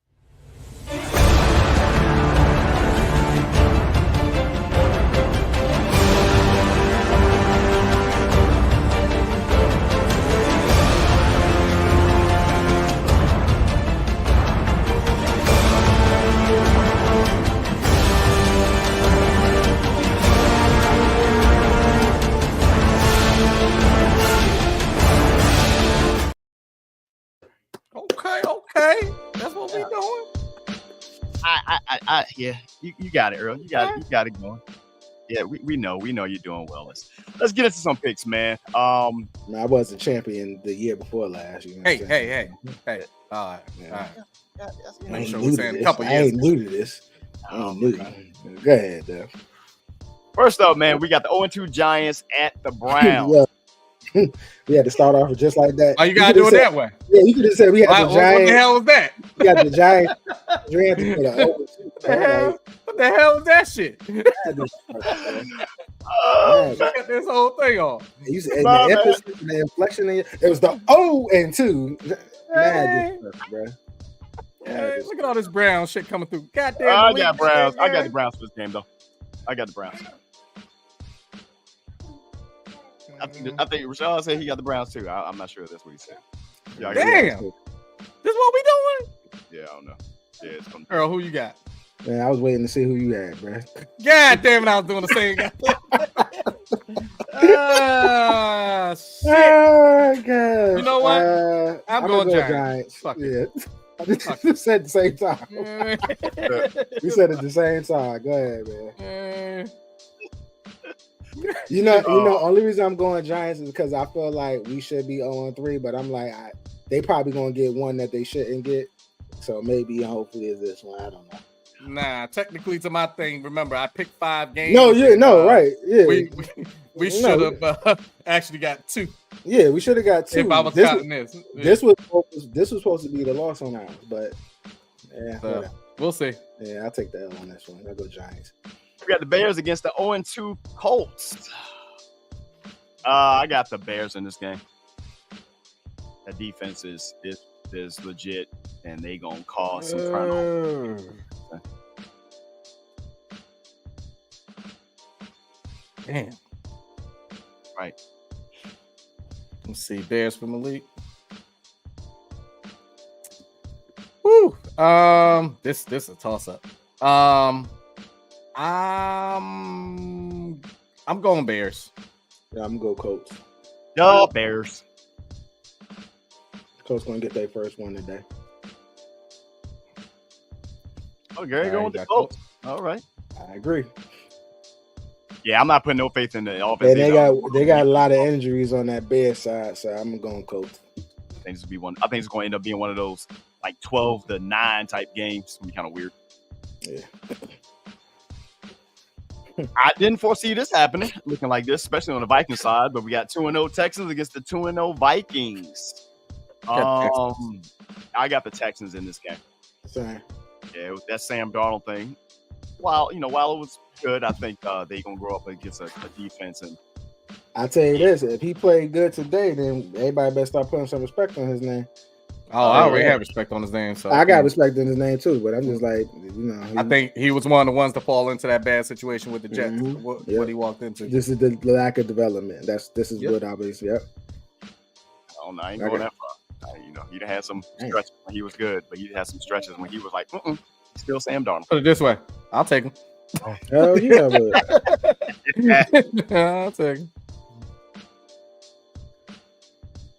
Okay. That's what we doing. Yeah. You got it, Earl. You got it going. Yeah, we know you're doing well. Let's get into some picks, man. I was a champion the year before last. You know Hey. All right. Make sure we're saying a couple I years. ain't new to this. I ain't new. Go ahead, though. First up, man, we got the 0-2 Giants at the Browns. Yeah. We had to start off just like that. Oh, you gotta do it that way. Yeah, you could have said we had the Giants. What the hell was that? We got the Giants. We had to put an 0-2. What the hell was that shit? Got this whole thing on. You said the emphasis and the inflection in it was the 0-2. Bro. Hey, look at all this Brown shit coming through. Goddamn. I got Browns. I got the Browns for this game, though. I got the Browns. I think Rashawn said he got the Browns too. I'm not sure that's what he said. Yeah, damn. This what we doing? Yeah, I don't know. Yeah, it's fun. Earl, who you got? Man, I was waiting to see who you had, bro. God damn it, I was doing the same. Shit. Oh, God. You know what? I'm going Giants. Fuck it. I just said at the same time. We said at the same time. Go ahead, man. You know, only reason I'm going Giants is because I feel like we should be 0-3, but I'm like, they probably gonna get one that they shouldn't get. So maybe, hopefully, it's this one. I don't know. Nah, technically, to my thing. Remember, I picked 5 games. Right? Yeah, we should have actually got 2. Yeah, we should have got 2. If I was counting this, this was supposed to be the loss on ours, but yeah, we'll see. Yeah, I'll take the L on this one. I'll go Giants. We got the Bears against the 0-2 Colts. I got the Bears in this game. That defense is legit, and they gonna cause some turnovers. Damn. Right. Let's see. Bears from the league. Woo. This is a toss up. I'm going Bears. Yeah, I'm gonna go Colts. No, Bears. Colts gonna get their first one today. Oh, Gary going with the Colts. All right. I agree. Yeah, I'm not putting no faith in the offense. And they got a lot of injuries on that Bears side, so I'm going Colts. I think it's going to end up being one of those like 12-9 type games. It's gonna be kind of weird. Yeah. I didn't foresee this happening, looking like this, especially on the Vikings side. But we got 2-0 Texans against the 2-0 Vikings. I got the Texans in this game. Sorry. Yeah, with that Sam Darnold thing. While it was good, I think they gonna grow up against a defense. And I'll tell you this: if he played good today, then everybody better start putting some respect on his name. Oh, I already have respect on his name. So I got respect in his name too, but I'm just like, I think he was one of the ones to fall into that bad situation with the Jets. Mm-hmm. What he walked into. This is the lack of development. This is what obviously. Yep. Oh no, I ain't going that far. He had some stretches when he was good, but he had some stretches when he was like, still Sam Darnold. Put it this way, I'll take him. Oh yeah, I'll take him.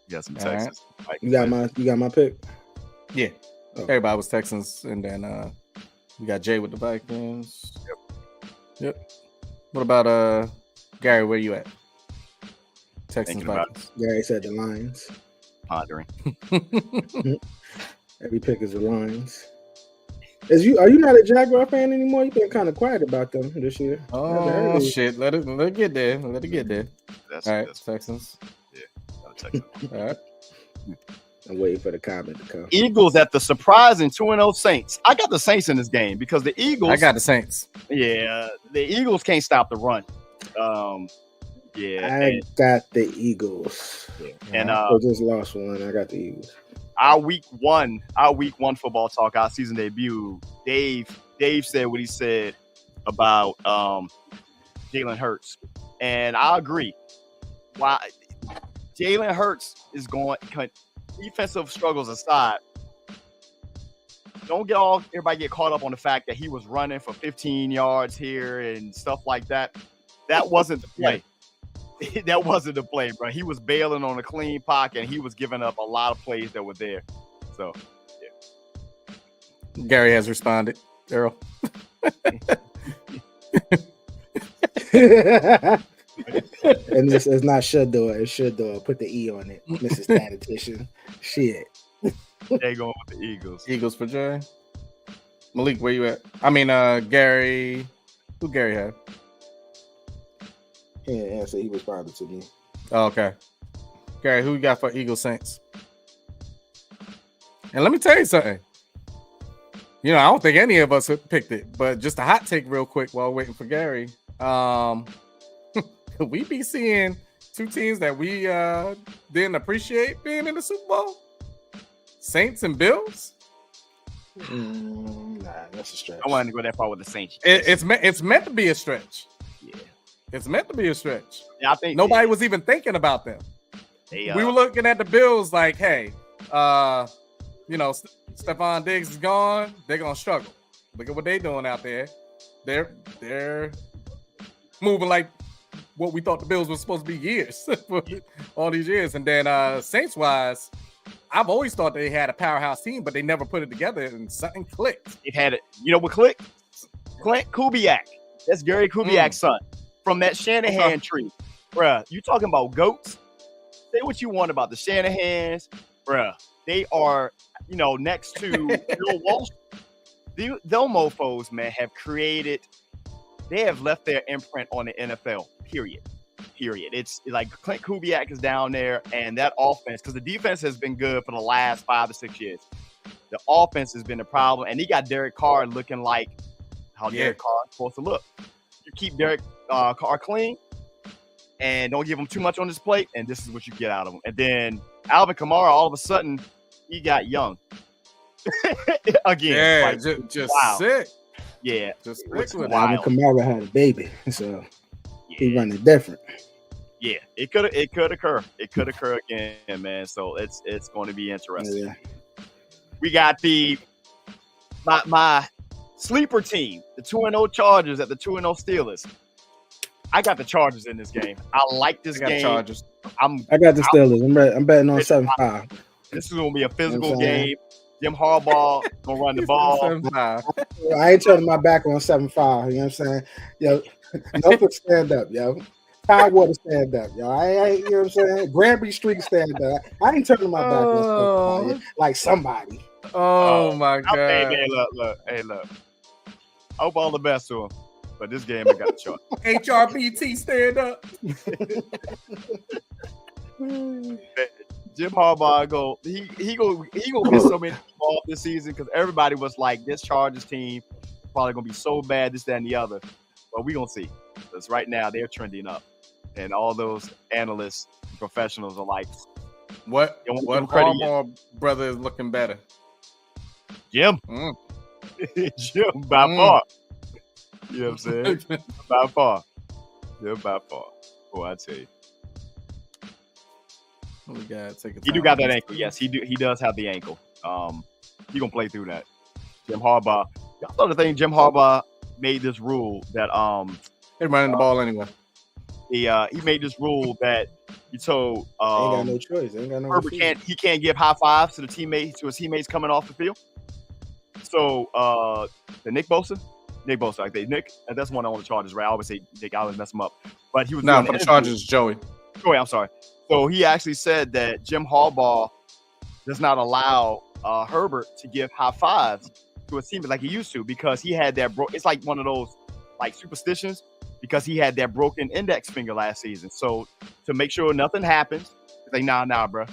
You got some Texans. Right. You got my pick. Yeah, everybody was Texans, and then we got Jay with the Vikings. Yep. What about Gary? Where you at? Texans, Vikings. Gary said the Lions. Pondering. Every pick is the Lions. Are you not a Jaguar fan anymore? You've been kind of quiet about them this year. Oh shit! Let it get there. Let it get there. All right, Texans. Yeah, Texans. All right. I'm waiting for the comment to come. Eagles at the surprising 2-0 Saints. I got the Saints in this game because the Eagles. I got the Saints. Yeah, the Eagles can't stop the run. Yeah, I got the Eagles. Yeah. And I just lost one. I got the Eagles. Our week one football talk, our season debut. Dave said what he said about Jalen Hurts, and I agree. Why Jalen Hurts is going, defensive struggles aside, don't everybody get caught up on the fact that he was running for 15 yards here and stuff like that. That wasn't the play. That wasn't the play, bro. He was bailing on a clean pocket, and he was giving up a lot of plays that were there. So, yeah. Gary has responded. Earl. And this is not Shador, it's Shador. Put the E on it, Mrs. Statistician. Shit. They going with the Eagles. Eagles for Jay. Malik, where you at? I mean, Gary. Who Gary had? He didn't answer. He responded to me. Oh, okay. Gary, who you got for Eagles Saints? And let me tell you something. You know, I don't think any of us picked it, but just a hot take real quick while waiting for Gary. We be seeing two teams that we didn't appreciate being in the Super Bowl. Saints and Bills. Nah, that's a stretch. I wanted to go that far with the Saints. It's meant to be a stretch. Yeah. It's meant to be a stretch. Yeah, I think Nobody was even thinking about them. they, We were looking at the Bills like, hey, you know, Stephon Diggs is gone. They're gonna struggle. Look at what they're doing out there. They're moving like what we thought the Bills were supposed to be years for all these years. And then Saints wise, I've always thought they had a powerhouse team, but they never put it together and something clicked. They've had it. You know what clicked? Clint Kubiak. That's Gary Kubiak's son from that Shanahan tree. Bruh, you talking about goats? Say what you want about the Shanahans. Bruh, they are, you know, next to Bill Walsh. Those mofos, man, have created, they have left their imprint on the NFL, period. It's like Clint Kubiak is down there, and that offense, because the defense has been good for the last 5 to 6 years. The offense has been the problem, and he got Derek Carr looking like how Derek Carr is supposed to look. You keep Derek Carr clean, and don't give him too much on his plate, and this is what you get out of him. And then Alvin Kamara, all of a sudden, he got young again. Yeah, like, just wow. sick. Yeah, Just sick It's with it. wild. Alvin Kamara had a baby, so he yeah. running different. Yeah, it could occur. It could occur again, man. So it's going to be interesting. Yeah. We got my sleeper team, the 2-0 Chargers at the 2-0 Steelers. I got the Chargers in this game. I like this game. Chargers. I got the Steelers. I'm betting on 7-5. This is going to be a physical You know what I'm saying? game. Jim Harbaugh going to run the ball. 7-5. I ain't turning my back on 7-5. You know what I'm saying? Yo, Norfolk stand up, yo. Tidewater stand up, yo. I you know what I'm saying? Granby Street stand up. I ain't turning my back on 7-5 like somebody. Oh my God. Hey, look. I hope all the best to him. But this game, I got the Chargers. HRBT stand up. Jim Harbaugh he go get so many balls this season because everybody was like, this Chargers team probably gonna be so bad, this, that, and the other. But we gonna see. Because right now they're trending up, and all those analysts, professionals are like, What Don't credit Harbaugh brother is looking better? Jim, Jim by far. You know what I'm saying? by far. Oh, I tell you. We got take He do got that ankle. Yes, he does have the ankle. He gonna play through that. Jim Harbaugh. Y'all know the thing. Jim Harbaugh made this rule that they're running the ball anyway. he made this rule that he told Ain't got no choice. Ain't got no Herbert receiver. can't give high fives to his teammates coming off the field. So the Nick Bosa, I think Nick, and that's one on the Chargers, right? I always say Nick, I always mess him up. But he was No, doing for the interview. Chargers, Joey. Joey, I'm sorry. So he actually said that Jim Harbaugh does not allow Herbert to give high fives to his teammates like he used to because he had that it's like one of those like superstitions because he had that broken index finger last season. So to make sure nothing happens, he's like, nah, bro.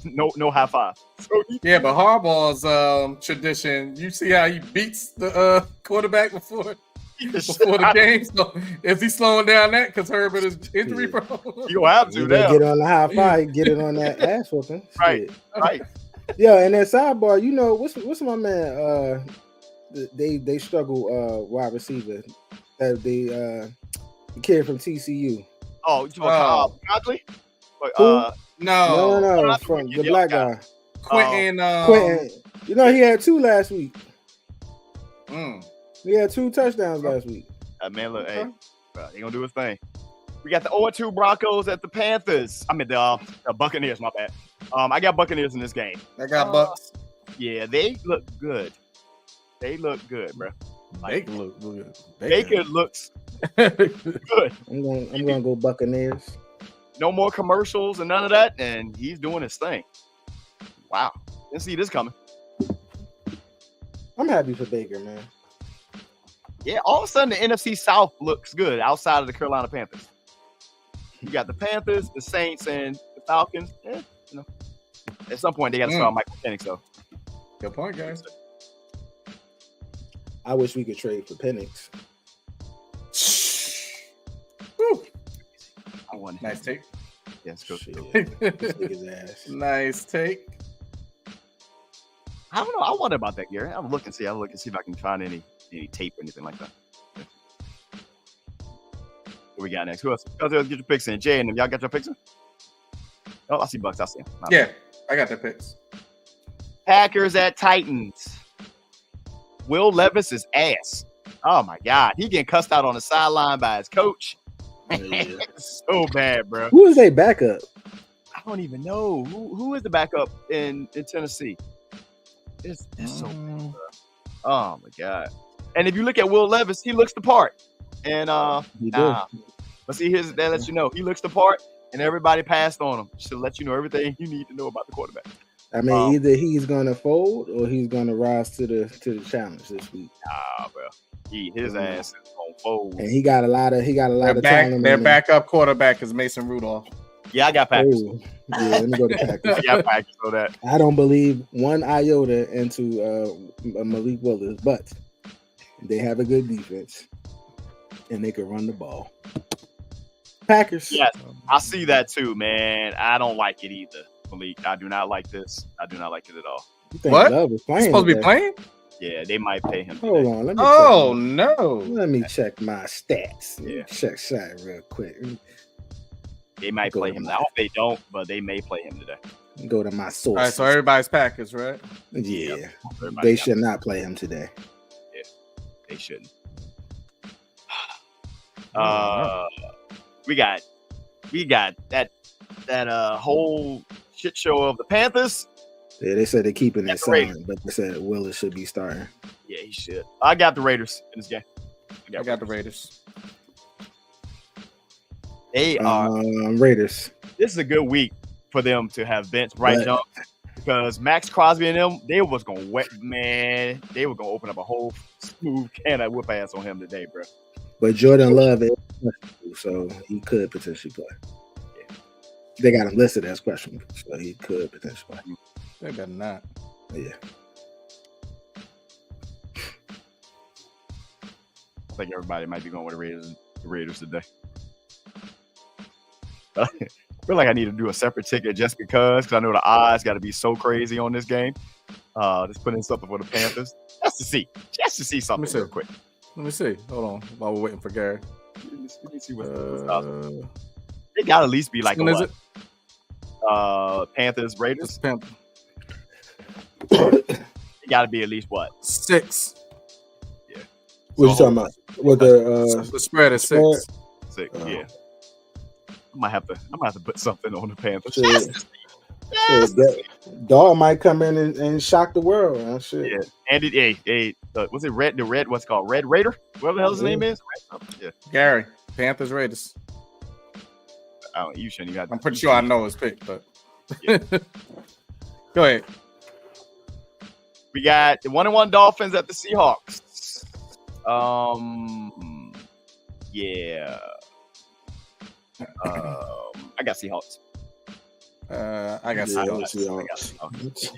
No high five. So Yeah, but Harbaugh's tradition, you see how he beats the quarterback before the game. So is he slowing down that because Herbert is injury prone? you gonna have to You now. better get on the high five, get it on that ass whooping. Right. Shit. Right. Yeah, and then sidebar, you know, what's my man? They struggle wide receiver. The kid from TCU. Oh, you talking about Conklin? Who? No, from the black guy. Quentin. Quentin. You know, he had 2 last week. Mm. He had 2 touchdowns last week. Man, look, hey, bro, he gonna do his thing. We got the 0-2 Broncos at the Panthers. I mean the Buccaneers. My bad. I got Buccaneers in this game. I got Bucks. Yeah, they look good. Bro. Baker look good. Baker looks good. I'm gonna go Buccaneers. No more commercials and none of that, and he's doing his thing. Wow, didn't see this coming. I'm happy for Baker, man. Yeah, all of a sudden the NFC South looks good outside of the Carolina Panthers. You got the Panthers, the Saints, and the Falcons. At some point they got to start Michael Penix, though. Good point, guys. I wish we could trade for Penix. I want nice take. Yes, go. His ass. Nice take. I don't know. I wonder about that, Gary. I'll look and see if I can find any tape or anything like that. What we got next? Who else? Get your picks in. Jay and them. Y'all got your picks in? Oh, I see Bucks. I see him. Yeah, I got the picks. Packers at Titans. Will Levis is ass. Oh my God, he getting cussed out on the sideline by his coach. So bad, bro. Who is their backup? I don't even know who is the backup in Tennessee. It's so bad, bro. Oh my God. And if you look at Will Levis, he looks the part. And but see, that lets you know he looks the part, and everybody passed on him. Should let you know everything you need to know about the quarterback. I mean, either he's gonna fold or he's gonna rise to the challenge this week. Nah, bro. His ass is gonna fold. And he got a lot of talent. Their backup quarterback is Mason Rudolph. Yeah, I got Packers. Oh, yeah, let me go to Packers. I got Packers for that. I don't believe one iota into Malik Willis, but they have a good defense and they can run the ball. Packers. Yes, I see that too, man. I don't like it either, Malik. I do not like this. I do not like it at all. What? Love is playing supposed to be playing? Yeah, they might pay him. Hold on. Let me check my stats. Yeah. Check that real quick. They might play him. I hope they don't, but they may play him today. Go to my source. All right, so everybody's Packers, right? Yeah. Yep. They should not play him today. Yeah, they shouldn't. We got that whole shit show of the Panthers. Yeah, they said they're keeping it silent, but they said Willis should be starting. Yeah, he should. I got the Raiders in this game. I got the Raiders. They are Raiders. This is a good week for them to have bench right jump because Max Crosby and them, they was gonna they were gonna open up a whole smooth can of whip ass on him today, bro. But Jordan Love is questionable, so he could potentially play. Yeah. They got him listed as questionable, so he could potentially play. They better not. Yeah. I think everybody might be going with the Raiders today. I feel like I need to do a separate ticket just because I know the odds got to be so crazy on this game. Just put in something for the Panthers just to see something real quick. Let me see. Hold on, while we're waiting for Gary. Let me see what's It got to at least be like Panthers Raiders. It got to be at least what? 6. Yeah. What you talking about? What the spread is 6. 6. Yeah. I might have to put something on the Panthers. Dog might come in and shock the world. And shit. Yeah, and was it Red? The Red, what's it called? Red Raider? Whatever the hell his name is. Yeah, Gary, Panthers Raiders. You shouldn't even. I'm pretty sure I know his pick, but yeah. Go ahead. We got the 1-1 Dolphins at the Seahawks. Yeah. I got Seahawks. I got Seahawks.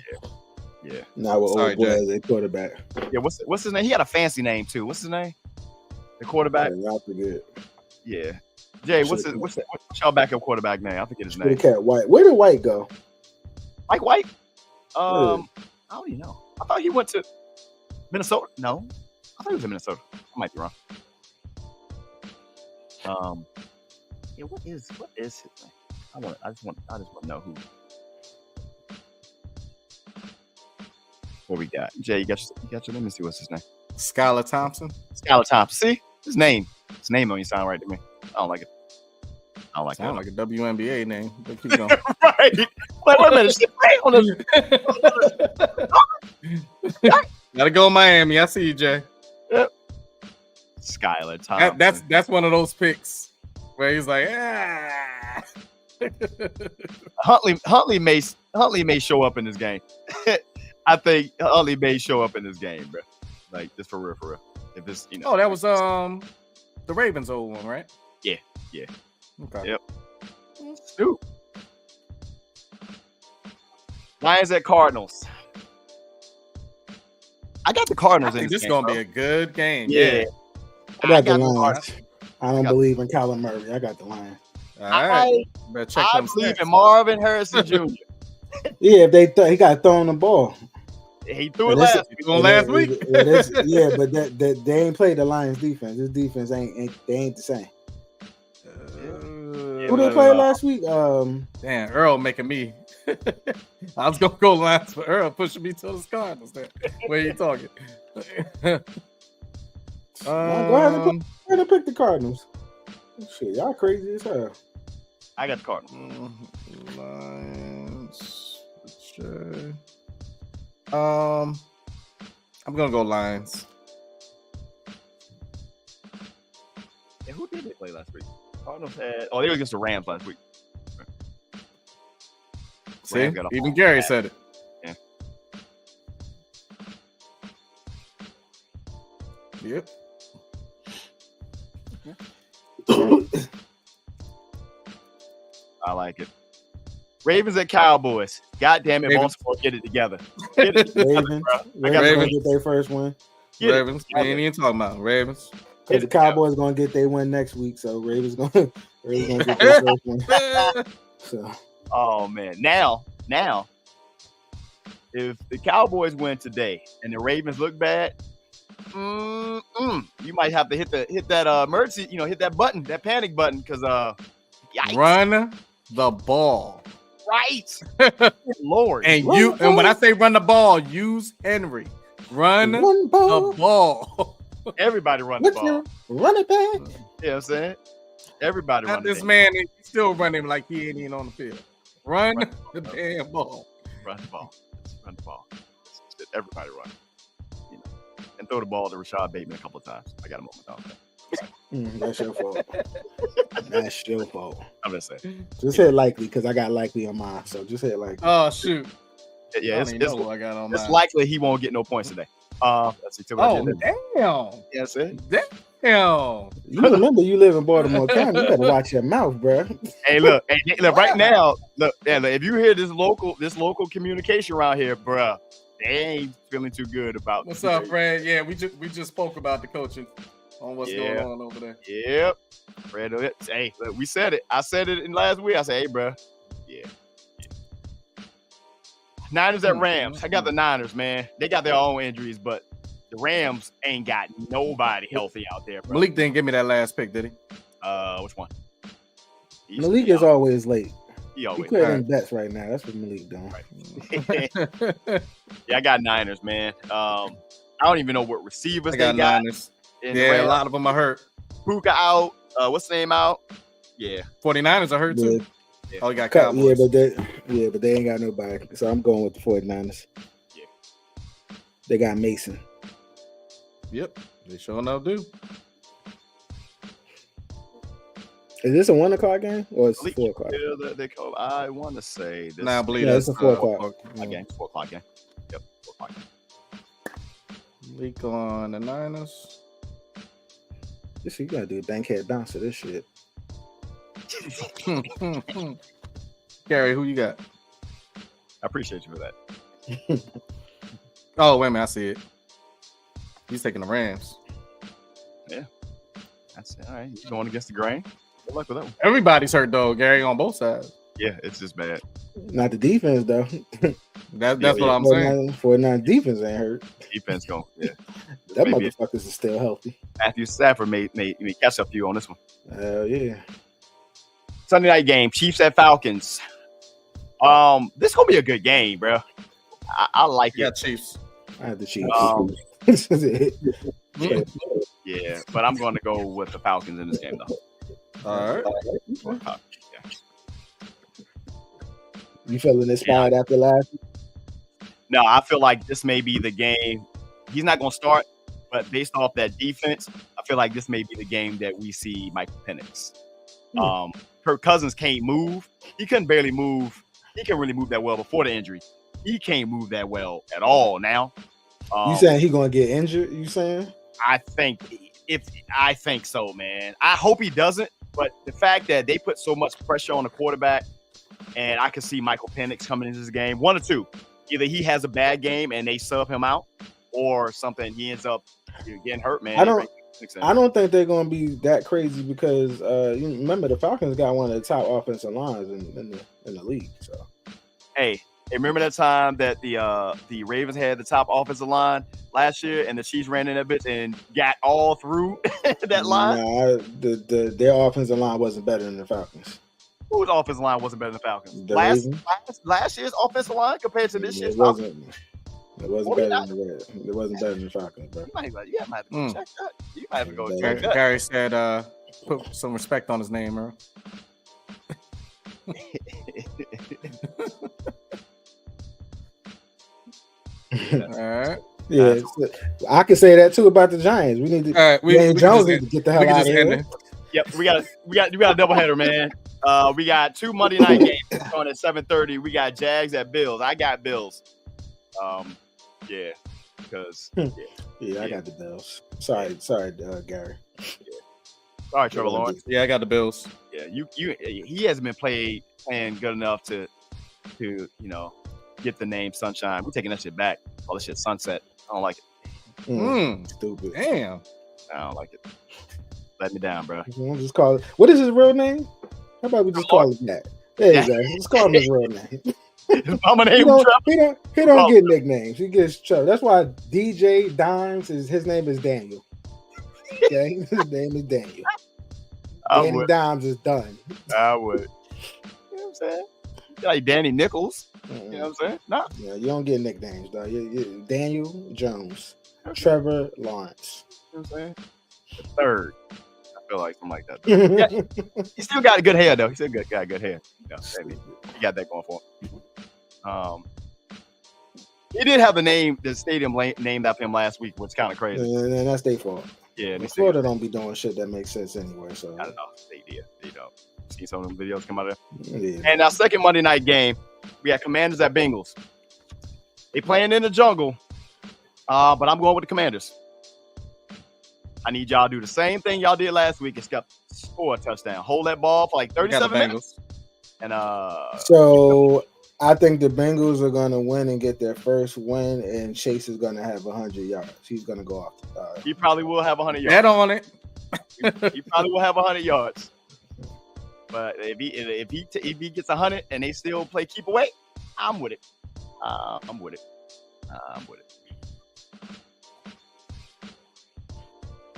Yeah. Now with old boy as a quarterback. Yeah, what's his name? He had a fancy name too. What's his name? The quarterback. I forget. Yeah. Jay, what's y'all backup quarterback name? I forget his name. White. Where did White go? Mike White? I don't even know. I thought he went to Minnesota. No, I thought he was in Minnesota. I might be wrong. Yeah, what is his name? I just want to know who. What we got? Jay, you got your let me see what's his name. Skylar Thompson. See? His name don't even sound right to me. I don't like it. I don't like sound that. Like a WNBA name. But keep going. Right. Wait a minute. Gotta go Miami. I see you, Jay. Yep. Skylar Thompson. That's one of those picks where he's like, ah. Huntley may show up in this game. I think Huntley may show up in this game, bro. Like just for real. If it's Oh, that was the Ravens old one, right? Yeah. Okay. Yep. Ooh. Lions at Cardinals. I got the Cardinals I think in this this is game, gonna bro. be a good game. Yeah. I got the Cardinals. Lions. I don't believe in Kyler Murray. I got the Lions. All right. Better check I them believe stats. in Marvin Harrison Jr. Yeah, if he got thrown the ball. He threw it But this- last week. Last week. But that they ain't played the Lions defense. This defense ain't the same. Who they played last week? Damn, Earl making me. I was gonna go Lions, but Earl pushing me to the Cardinals. Where you talking? Go ahead and pick the Cardinals. Shit, y'all crazy as hell. I got the Cardinals. Lions. Sure. I'm gonna go Lions. Yeah, who did they play last week? Cardinals had. Oh, they were against the Rams last week. See, Rams got a even home Gary bad. said it. Yeah. Yep. I like it. Ravens at Cowboys. God damn it, Ravens. Baltimore, get it together. Get it together, Ravens. bro. I Ravens got Ravens. gonna get their first win. Get it Ravens. We ain't even talking about Ravens. Because the Cowboys gonna get their win next week, so Ravens gonna get their first win. So Oh man. Now, if the Cowboys win today and the Ravens look bad, you might have to hit that emergency, hit that button, that panic button, because yikes. Run the ball. Right. Lord. And Run the when I ball. say run the ball, use Henry. Run one the ball, ball. Everybody run the ball. run it back. You know what I'm saying? Everybody run Not the this damn man is still running like he ain't even on the field. Run the damn ball. Run the ball. Run the ball. Everybody run. And throw the ball to Rashad Bateman a couple of times. I got a moment on that. That's your fault. That's your fault. I'm just saying. Just hit likely because I got likely on mine. So just hit likely. Oh shoot. Yeah, I it's don't even know what I got on it's mine. likely he won't get no points today. Let's see. Tell me what I Oh did there. damn. Yeah, that's it. Damn. You remember you live in Baltimore County. You better watch your mouth, bro. Hey, look, right now, look, if you hear this local communication around here, bruh, they ain't feeling too good about. What's up, Fred? Yeah, we just spoke about the coaching on what's going on over there. Yep. Fred, hey, look, we said it. I said it in last week. I said, hey, bruh. Yeah. Niners at Rams. I got the Niners, man. They got their own injuries, but the Rams ain't got nobody healthy out there, bro. Malik didn't give me that last pick, did he? Which one? Malik is always late. He He always. creating bets right now. That's what Malik doing. Right. Yeah, I got Niners, man. I don't even know what receivers I they got got. Niners. in the Yeah, a Rams. lot of them are hurt. Puka out. What's the name out? Yeah. 49ers are hurt too. Yeah. Oh, you got Yeah, Cowboys. but they ain't got nobody. So I'm going with the 49ers. Yeah. They got Mason. Yep, they sure enough do. Is this a 1 o'clock game or it's Malik 4 o'clock? I want to say this. Nah, I believe Yeah, that's it's a 4 o'clock. Game. 4 o'clock game. Yep. 4 o'clock game. Leak on the Niners. This you gotta do a bankhead bounce of this shit. Gary, who you got? I appreciate you for that. Oh, wait a minute, I see it. He's taking the Rams. That's it. All right. You going against the grain? Good luck with that one. Everybody's hurt though, Gary, on both sides. Yeah, it's just bad. Not the defense though. That's Yeah, what I'm saying. 49 defense ain't hurt. Defense going. Yeah. That Maybe motherfuckers is still healthy. Matthew Stafford may catch up to you on this one. Hell yeah. Sunday night game, Chiefs at Falcons. This gonna be a good game, bro. I like You it. got Chiefs. I had the Chiefs. Yeah, but I'm going to go with the Falcons in this game, though. All right. Yeah. You feeling inspired after last? No, I feel like this may be the game. He's not going to start, but based off that defense, I feel like this may be the game that we see Michael Penix. Hmm. Kirk Cousins can't move. He couldn't barely move. He couldn't really move that well before the injury. He can't move that well at all now. You saying he gonna get injured? You saying? I think so, man. I hope he doesn't. But the fact that they put so much pressure on the quarterback, and I can see Michael Penix coming into this game, one or two. Either he has a bad game and they sub him out, or something he ends up getting hurt, man. I don't think they're going to be that crazy because you remember the Falcons got one of the top offensive lines in the league. So, hey, remember that time that the Ravens had the top offensive line last year, and the Chiefs ran in that bitch and got all through that line? Nah, their offensive line wasn't better than the Falcons. Whose offensive line wasn't better than the Falcons? Last year's offensive line compared to this year's Falcons? It wasn't better than the It wasn't better than the Falcons, bro. You might have to go check that. You might have to go check that. Gary said, put some respect on his name, bro. All right. Yeah, I can say that too about the Giants. We need to. All right, Jones need to get the hell out of here. Yep, we got a doubleheader, man. We got 2 Monday night games on at 7:30. We got Jags at Bills. I got Bills. Yeah, because I got the Bills. Sorry, Gary. Sorry, Trevor Lawrence. Yeah, I got the Bills. Yeah, he hasn't been playing good enough to get the name Sunshine. We're taking that shit back. Call this shit Sunset. I don't like it. Stupid. Damn. I don't like it. Let me down, bro. We'll just call it. What is his real name? How about we just call it that? There you go. Let's call him his real name. I'm gonna name him He don't get nicknames. He gets Trevor. That's why DJ Dimes his name is Daniel. Okay, his name is Daniel. Danny Dimes is done. I would. You know what I'm saying? Like Danny Nichols. You know what I'm saying? No. Yeah, you don't get nicknames, though. You Daniel Jones, Trevor Lawrence. You know what I'm saying? The third. I feel like something like that. Yeah, he still got good hair, though. He still got good hair. Maybe he got that going for him. He did have the stadium named after him last week, which is kind of crazy. And that's their fault. Yeah, Florida don't be doing shit that makes sense anyway. So I don't know. They don't. See some of them videos come out of there. Yeah. And our second Monday night game, we got Commanders at Bengals. They playing in the jungle, but I'm going with the Commanders. I need y'all to do the same thing y'all did last week, except score a touchdown. Hold that ball for like 37 minutes. And so I think the Bengals are gonna win and get their first win, and Chase is gonna have 100 yards. He's gonna go off. He probably will have 100 yards. Bet on it. He probably will have 100 yards. But if he gets 100 and they still play keep away, I'm with it. I'm with it.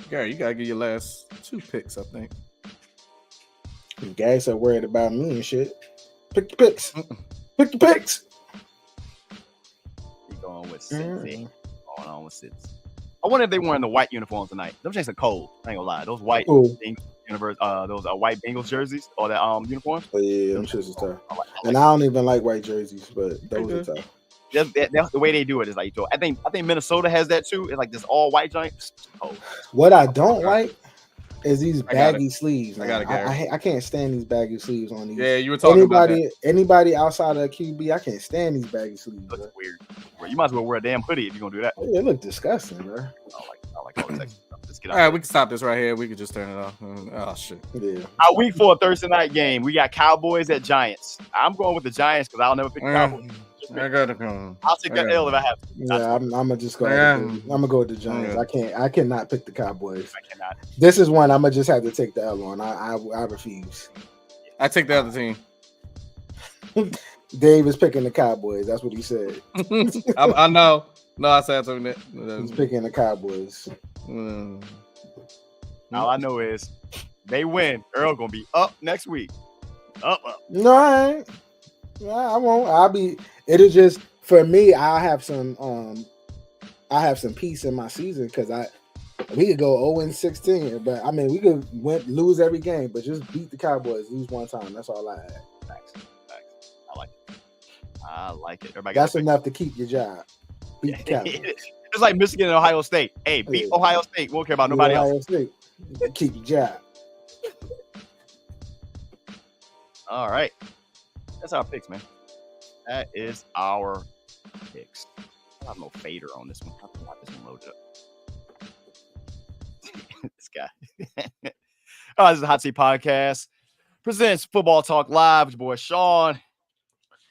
Gary, you gotta get your last 2 picks, I think. You guys are worried about me and shit. Pick your picks. Pick your picks. He going with Cincy. Going on with Cincy. I wonder if they wearing the white uniforms tonight. Those things are cold. I ain't gonna lie. Those white those white Bengals jerseys or that uniforms. Oh yeah, them shits is tough. And I don't even like white jerseys, but those are tough. That's the way they do it. Is like I think Minnesota has that too. It's like this all white joint. Oh. What I don't like is these baggy sleeves. I got it. I can't stand these baggy sleeves on these. Yeah, you were talking about that. Anybody outside of QB, I can't stand these baggy sleeves. That's weird. Bro, you might as well wear a damn hoodie if you're gonna do that. Yeah, it look disgusting, bro. I like all this extra stuff. Let's get out. All right, we can stop this right here. We can just turn it off. Oh shit. Yeah. Our week 4 Thursday night game. We got Cowboys at Giants. I'm going with the Giants because I'll never pick the Cowboys. I gotta come. I'll take that L if I have to. Yeah, I'm gonna just go. I'm gonna go with the Giants. I cannot pick the Cowboys. I cannot. This is one I'm gonna just have to take the L on. I refuse. I take the other team. Dave is picking the Cowboys. That's what he said. I know. No, I said something. He's picking the Cowboys. All I know is they win. Earl gonna be up next week. Up. No, I ain't. I won't. It'll just for me. I have some peace in my season because we could go 0-16, but I mean we could lose every game, but just beat the Cowboys, lose one time. That's all I had. Thanks. I like it. Everybody That's enough to keep your job. Beat the Cowboys. It's like Michigan and Ohio State. Hey, beat Ohio State. We won't care about nobody else. State. Keep your job. All right. That's our picks, man. That is our picks. I have no fader on this one. I have to watch this one load up. This guy. This is the Hot Seat Podcast. Presents Football Talk Live with your boy Shawn.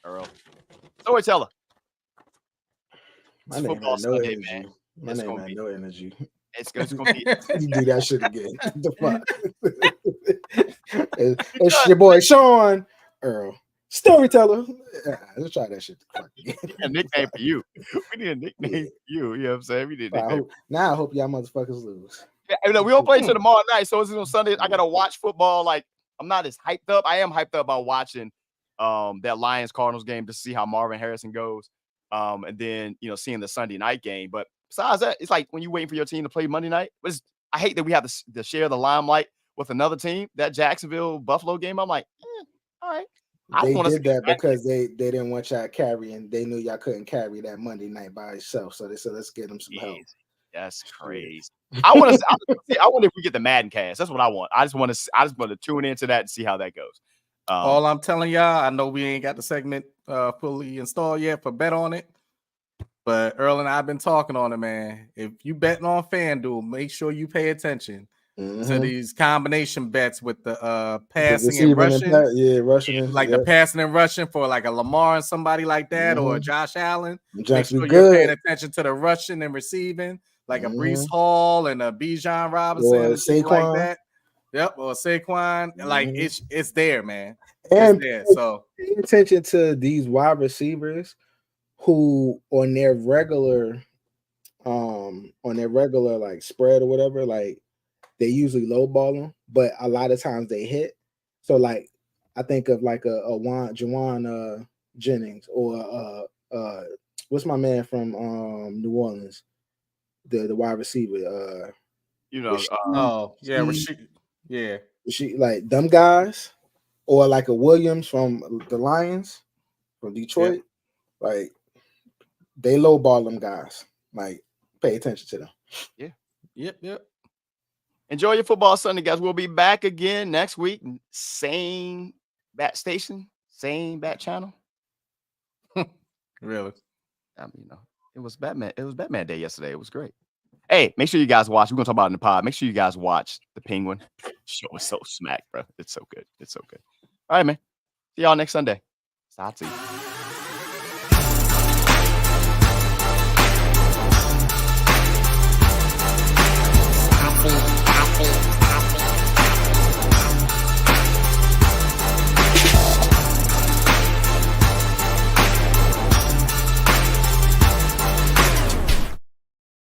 Earl. Storyteller. My name Football had no Sunday, energy. man. My It's name gonna had be- no energy. It's going to be. You do that shit again. The fuck? It's your boy Shawn Earl. Storyteller. Let's try that shit. A nickname for you. We need a nickname for you. You know what I'm saying? We need a nickname. Now I hope y'all motherfuckers lose. Yeah, we don't play till tomorrow night, so it's on Sunday. I gotta watch football. Like I'm not as hyped up. I am hyped up about watching that Lions Cardinals game to see how Marvin Harrison goes. And then seeing the Sunday night game. But besides that, it's like when you're waiting for your team to play Monday night. I hate that we have to share the limelight with another team. That Jacksonville Buffalo game, I'm like, all right. They did that because they didn't want y'all carrying. They knew y'all couldn't carry that Monday night by itself. So they said, let's get them some help. That's crazy. I wonder if we get the Madden cast. That's what I want. I just want to tune into that and see how that goes. All I'm telling y'all, I know we ain't got the segment fully installed yet for Bet On It, but Earl and I have been talking on it, man. If you betting on FanDuel, make sure you pay attention to these combination bets with the passing and rushing. Rushing. Like the passing and rushing for like a Lamar and somebody like that, or Josh Allen. Make sure you're paying attention to the rushing and receiving, like a Breece Hall and a Bijan Robinson or and Saquon. Like that. Yep, or Saquon. Like it's there, man. And there. So pay attention to these wide receivers who on their regular like spread or whatever, like they usually low ball them, but a lot of times they hit. So like I think of like a Juwan Jennings or what's my man from New Orleans, the wide receiver. She like them guys, or like a Williams from the Lions from Detroit, like they low ball them guys. Like pay attention to them. Yeah. Yep. Enjoy your football Sunday, guys. We'll be back again next week. Same bat station, same bat channel. Really? I mean, it was Batman. It was Batman Day yesterday. It was great. Hey, make sure you guys watch. We're gonna talk about it in the pod. Make sure you guys watch The Penguin. Show is so smack, bro. It's so good. It's so good. All right, man. See y'all next Sunday. Stop.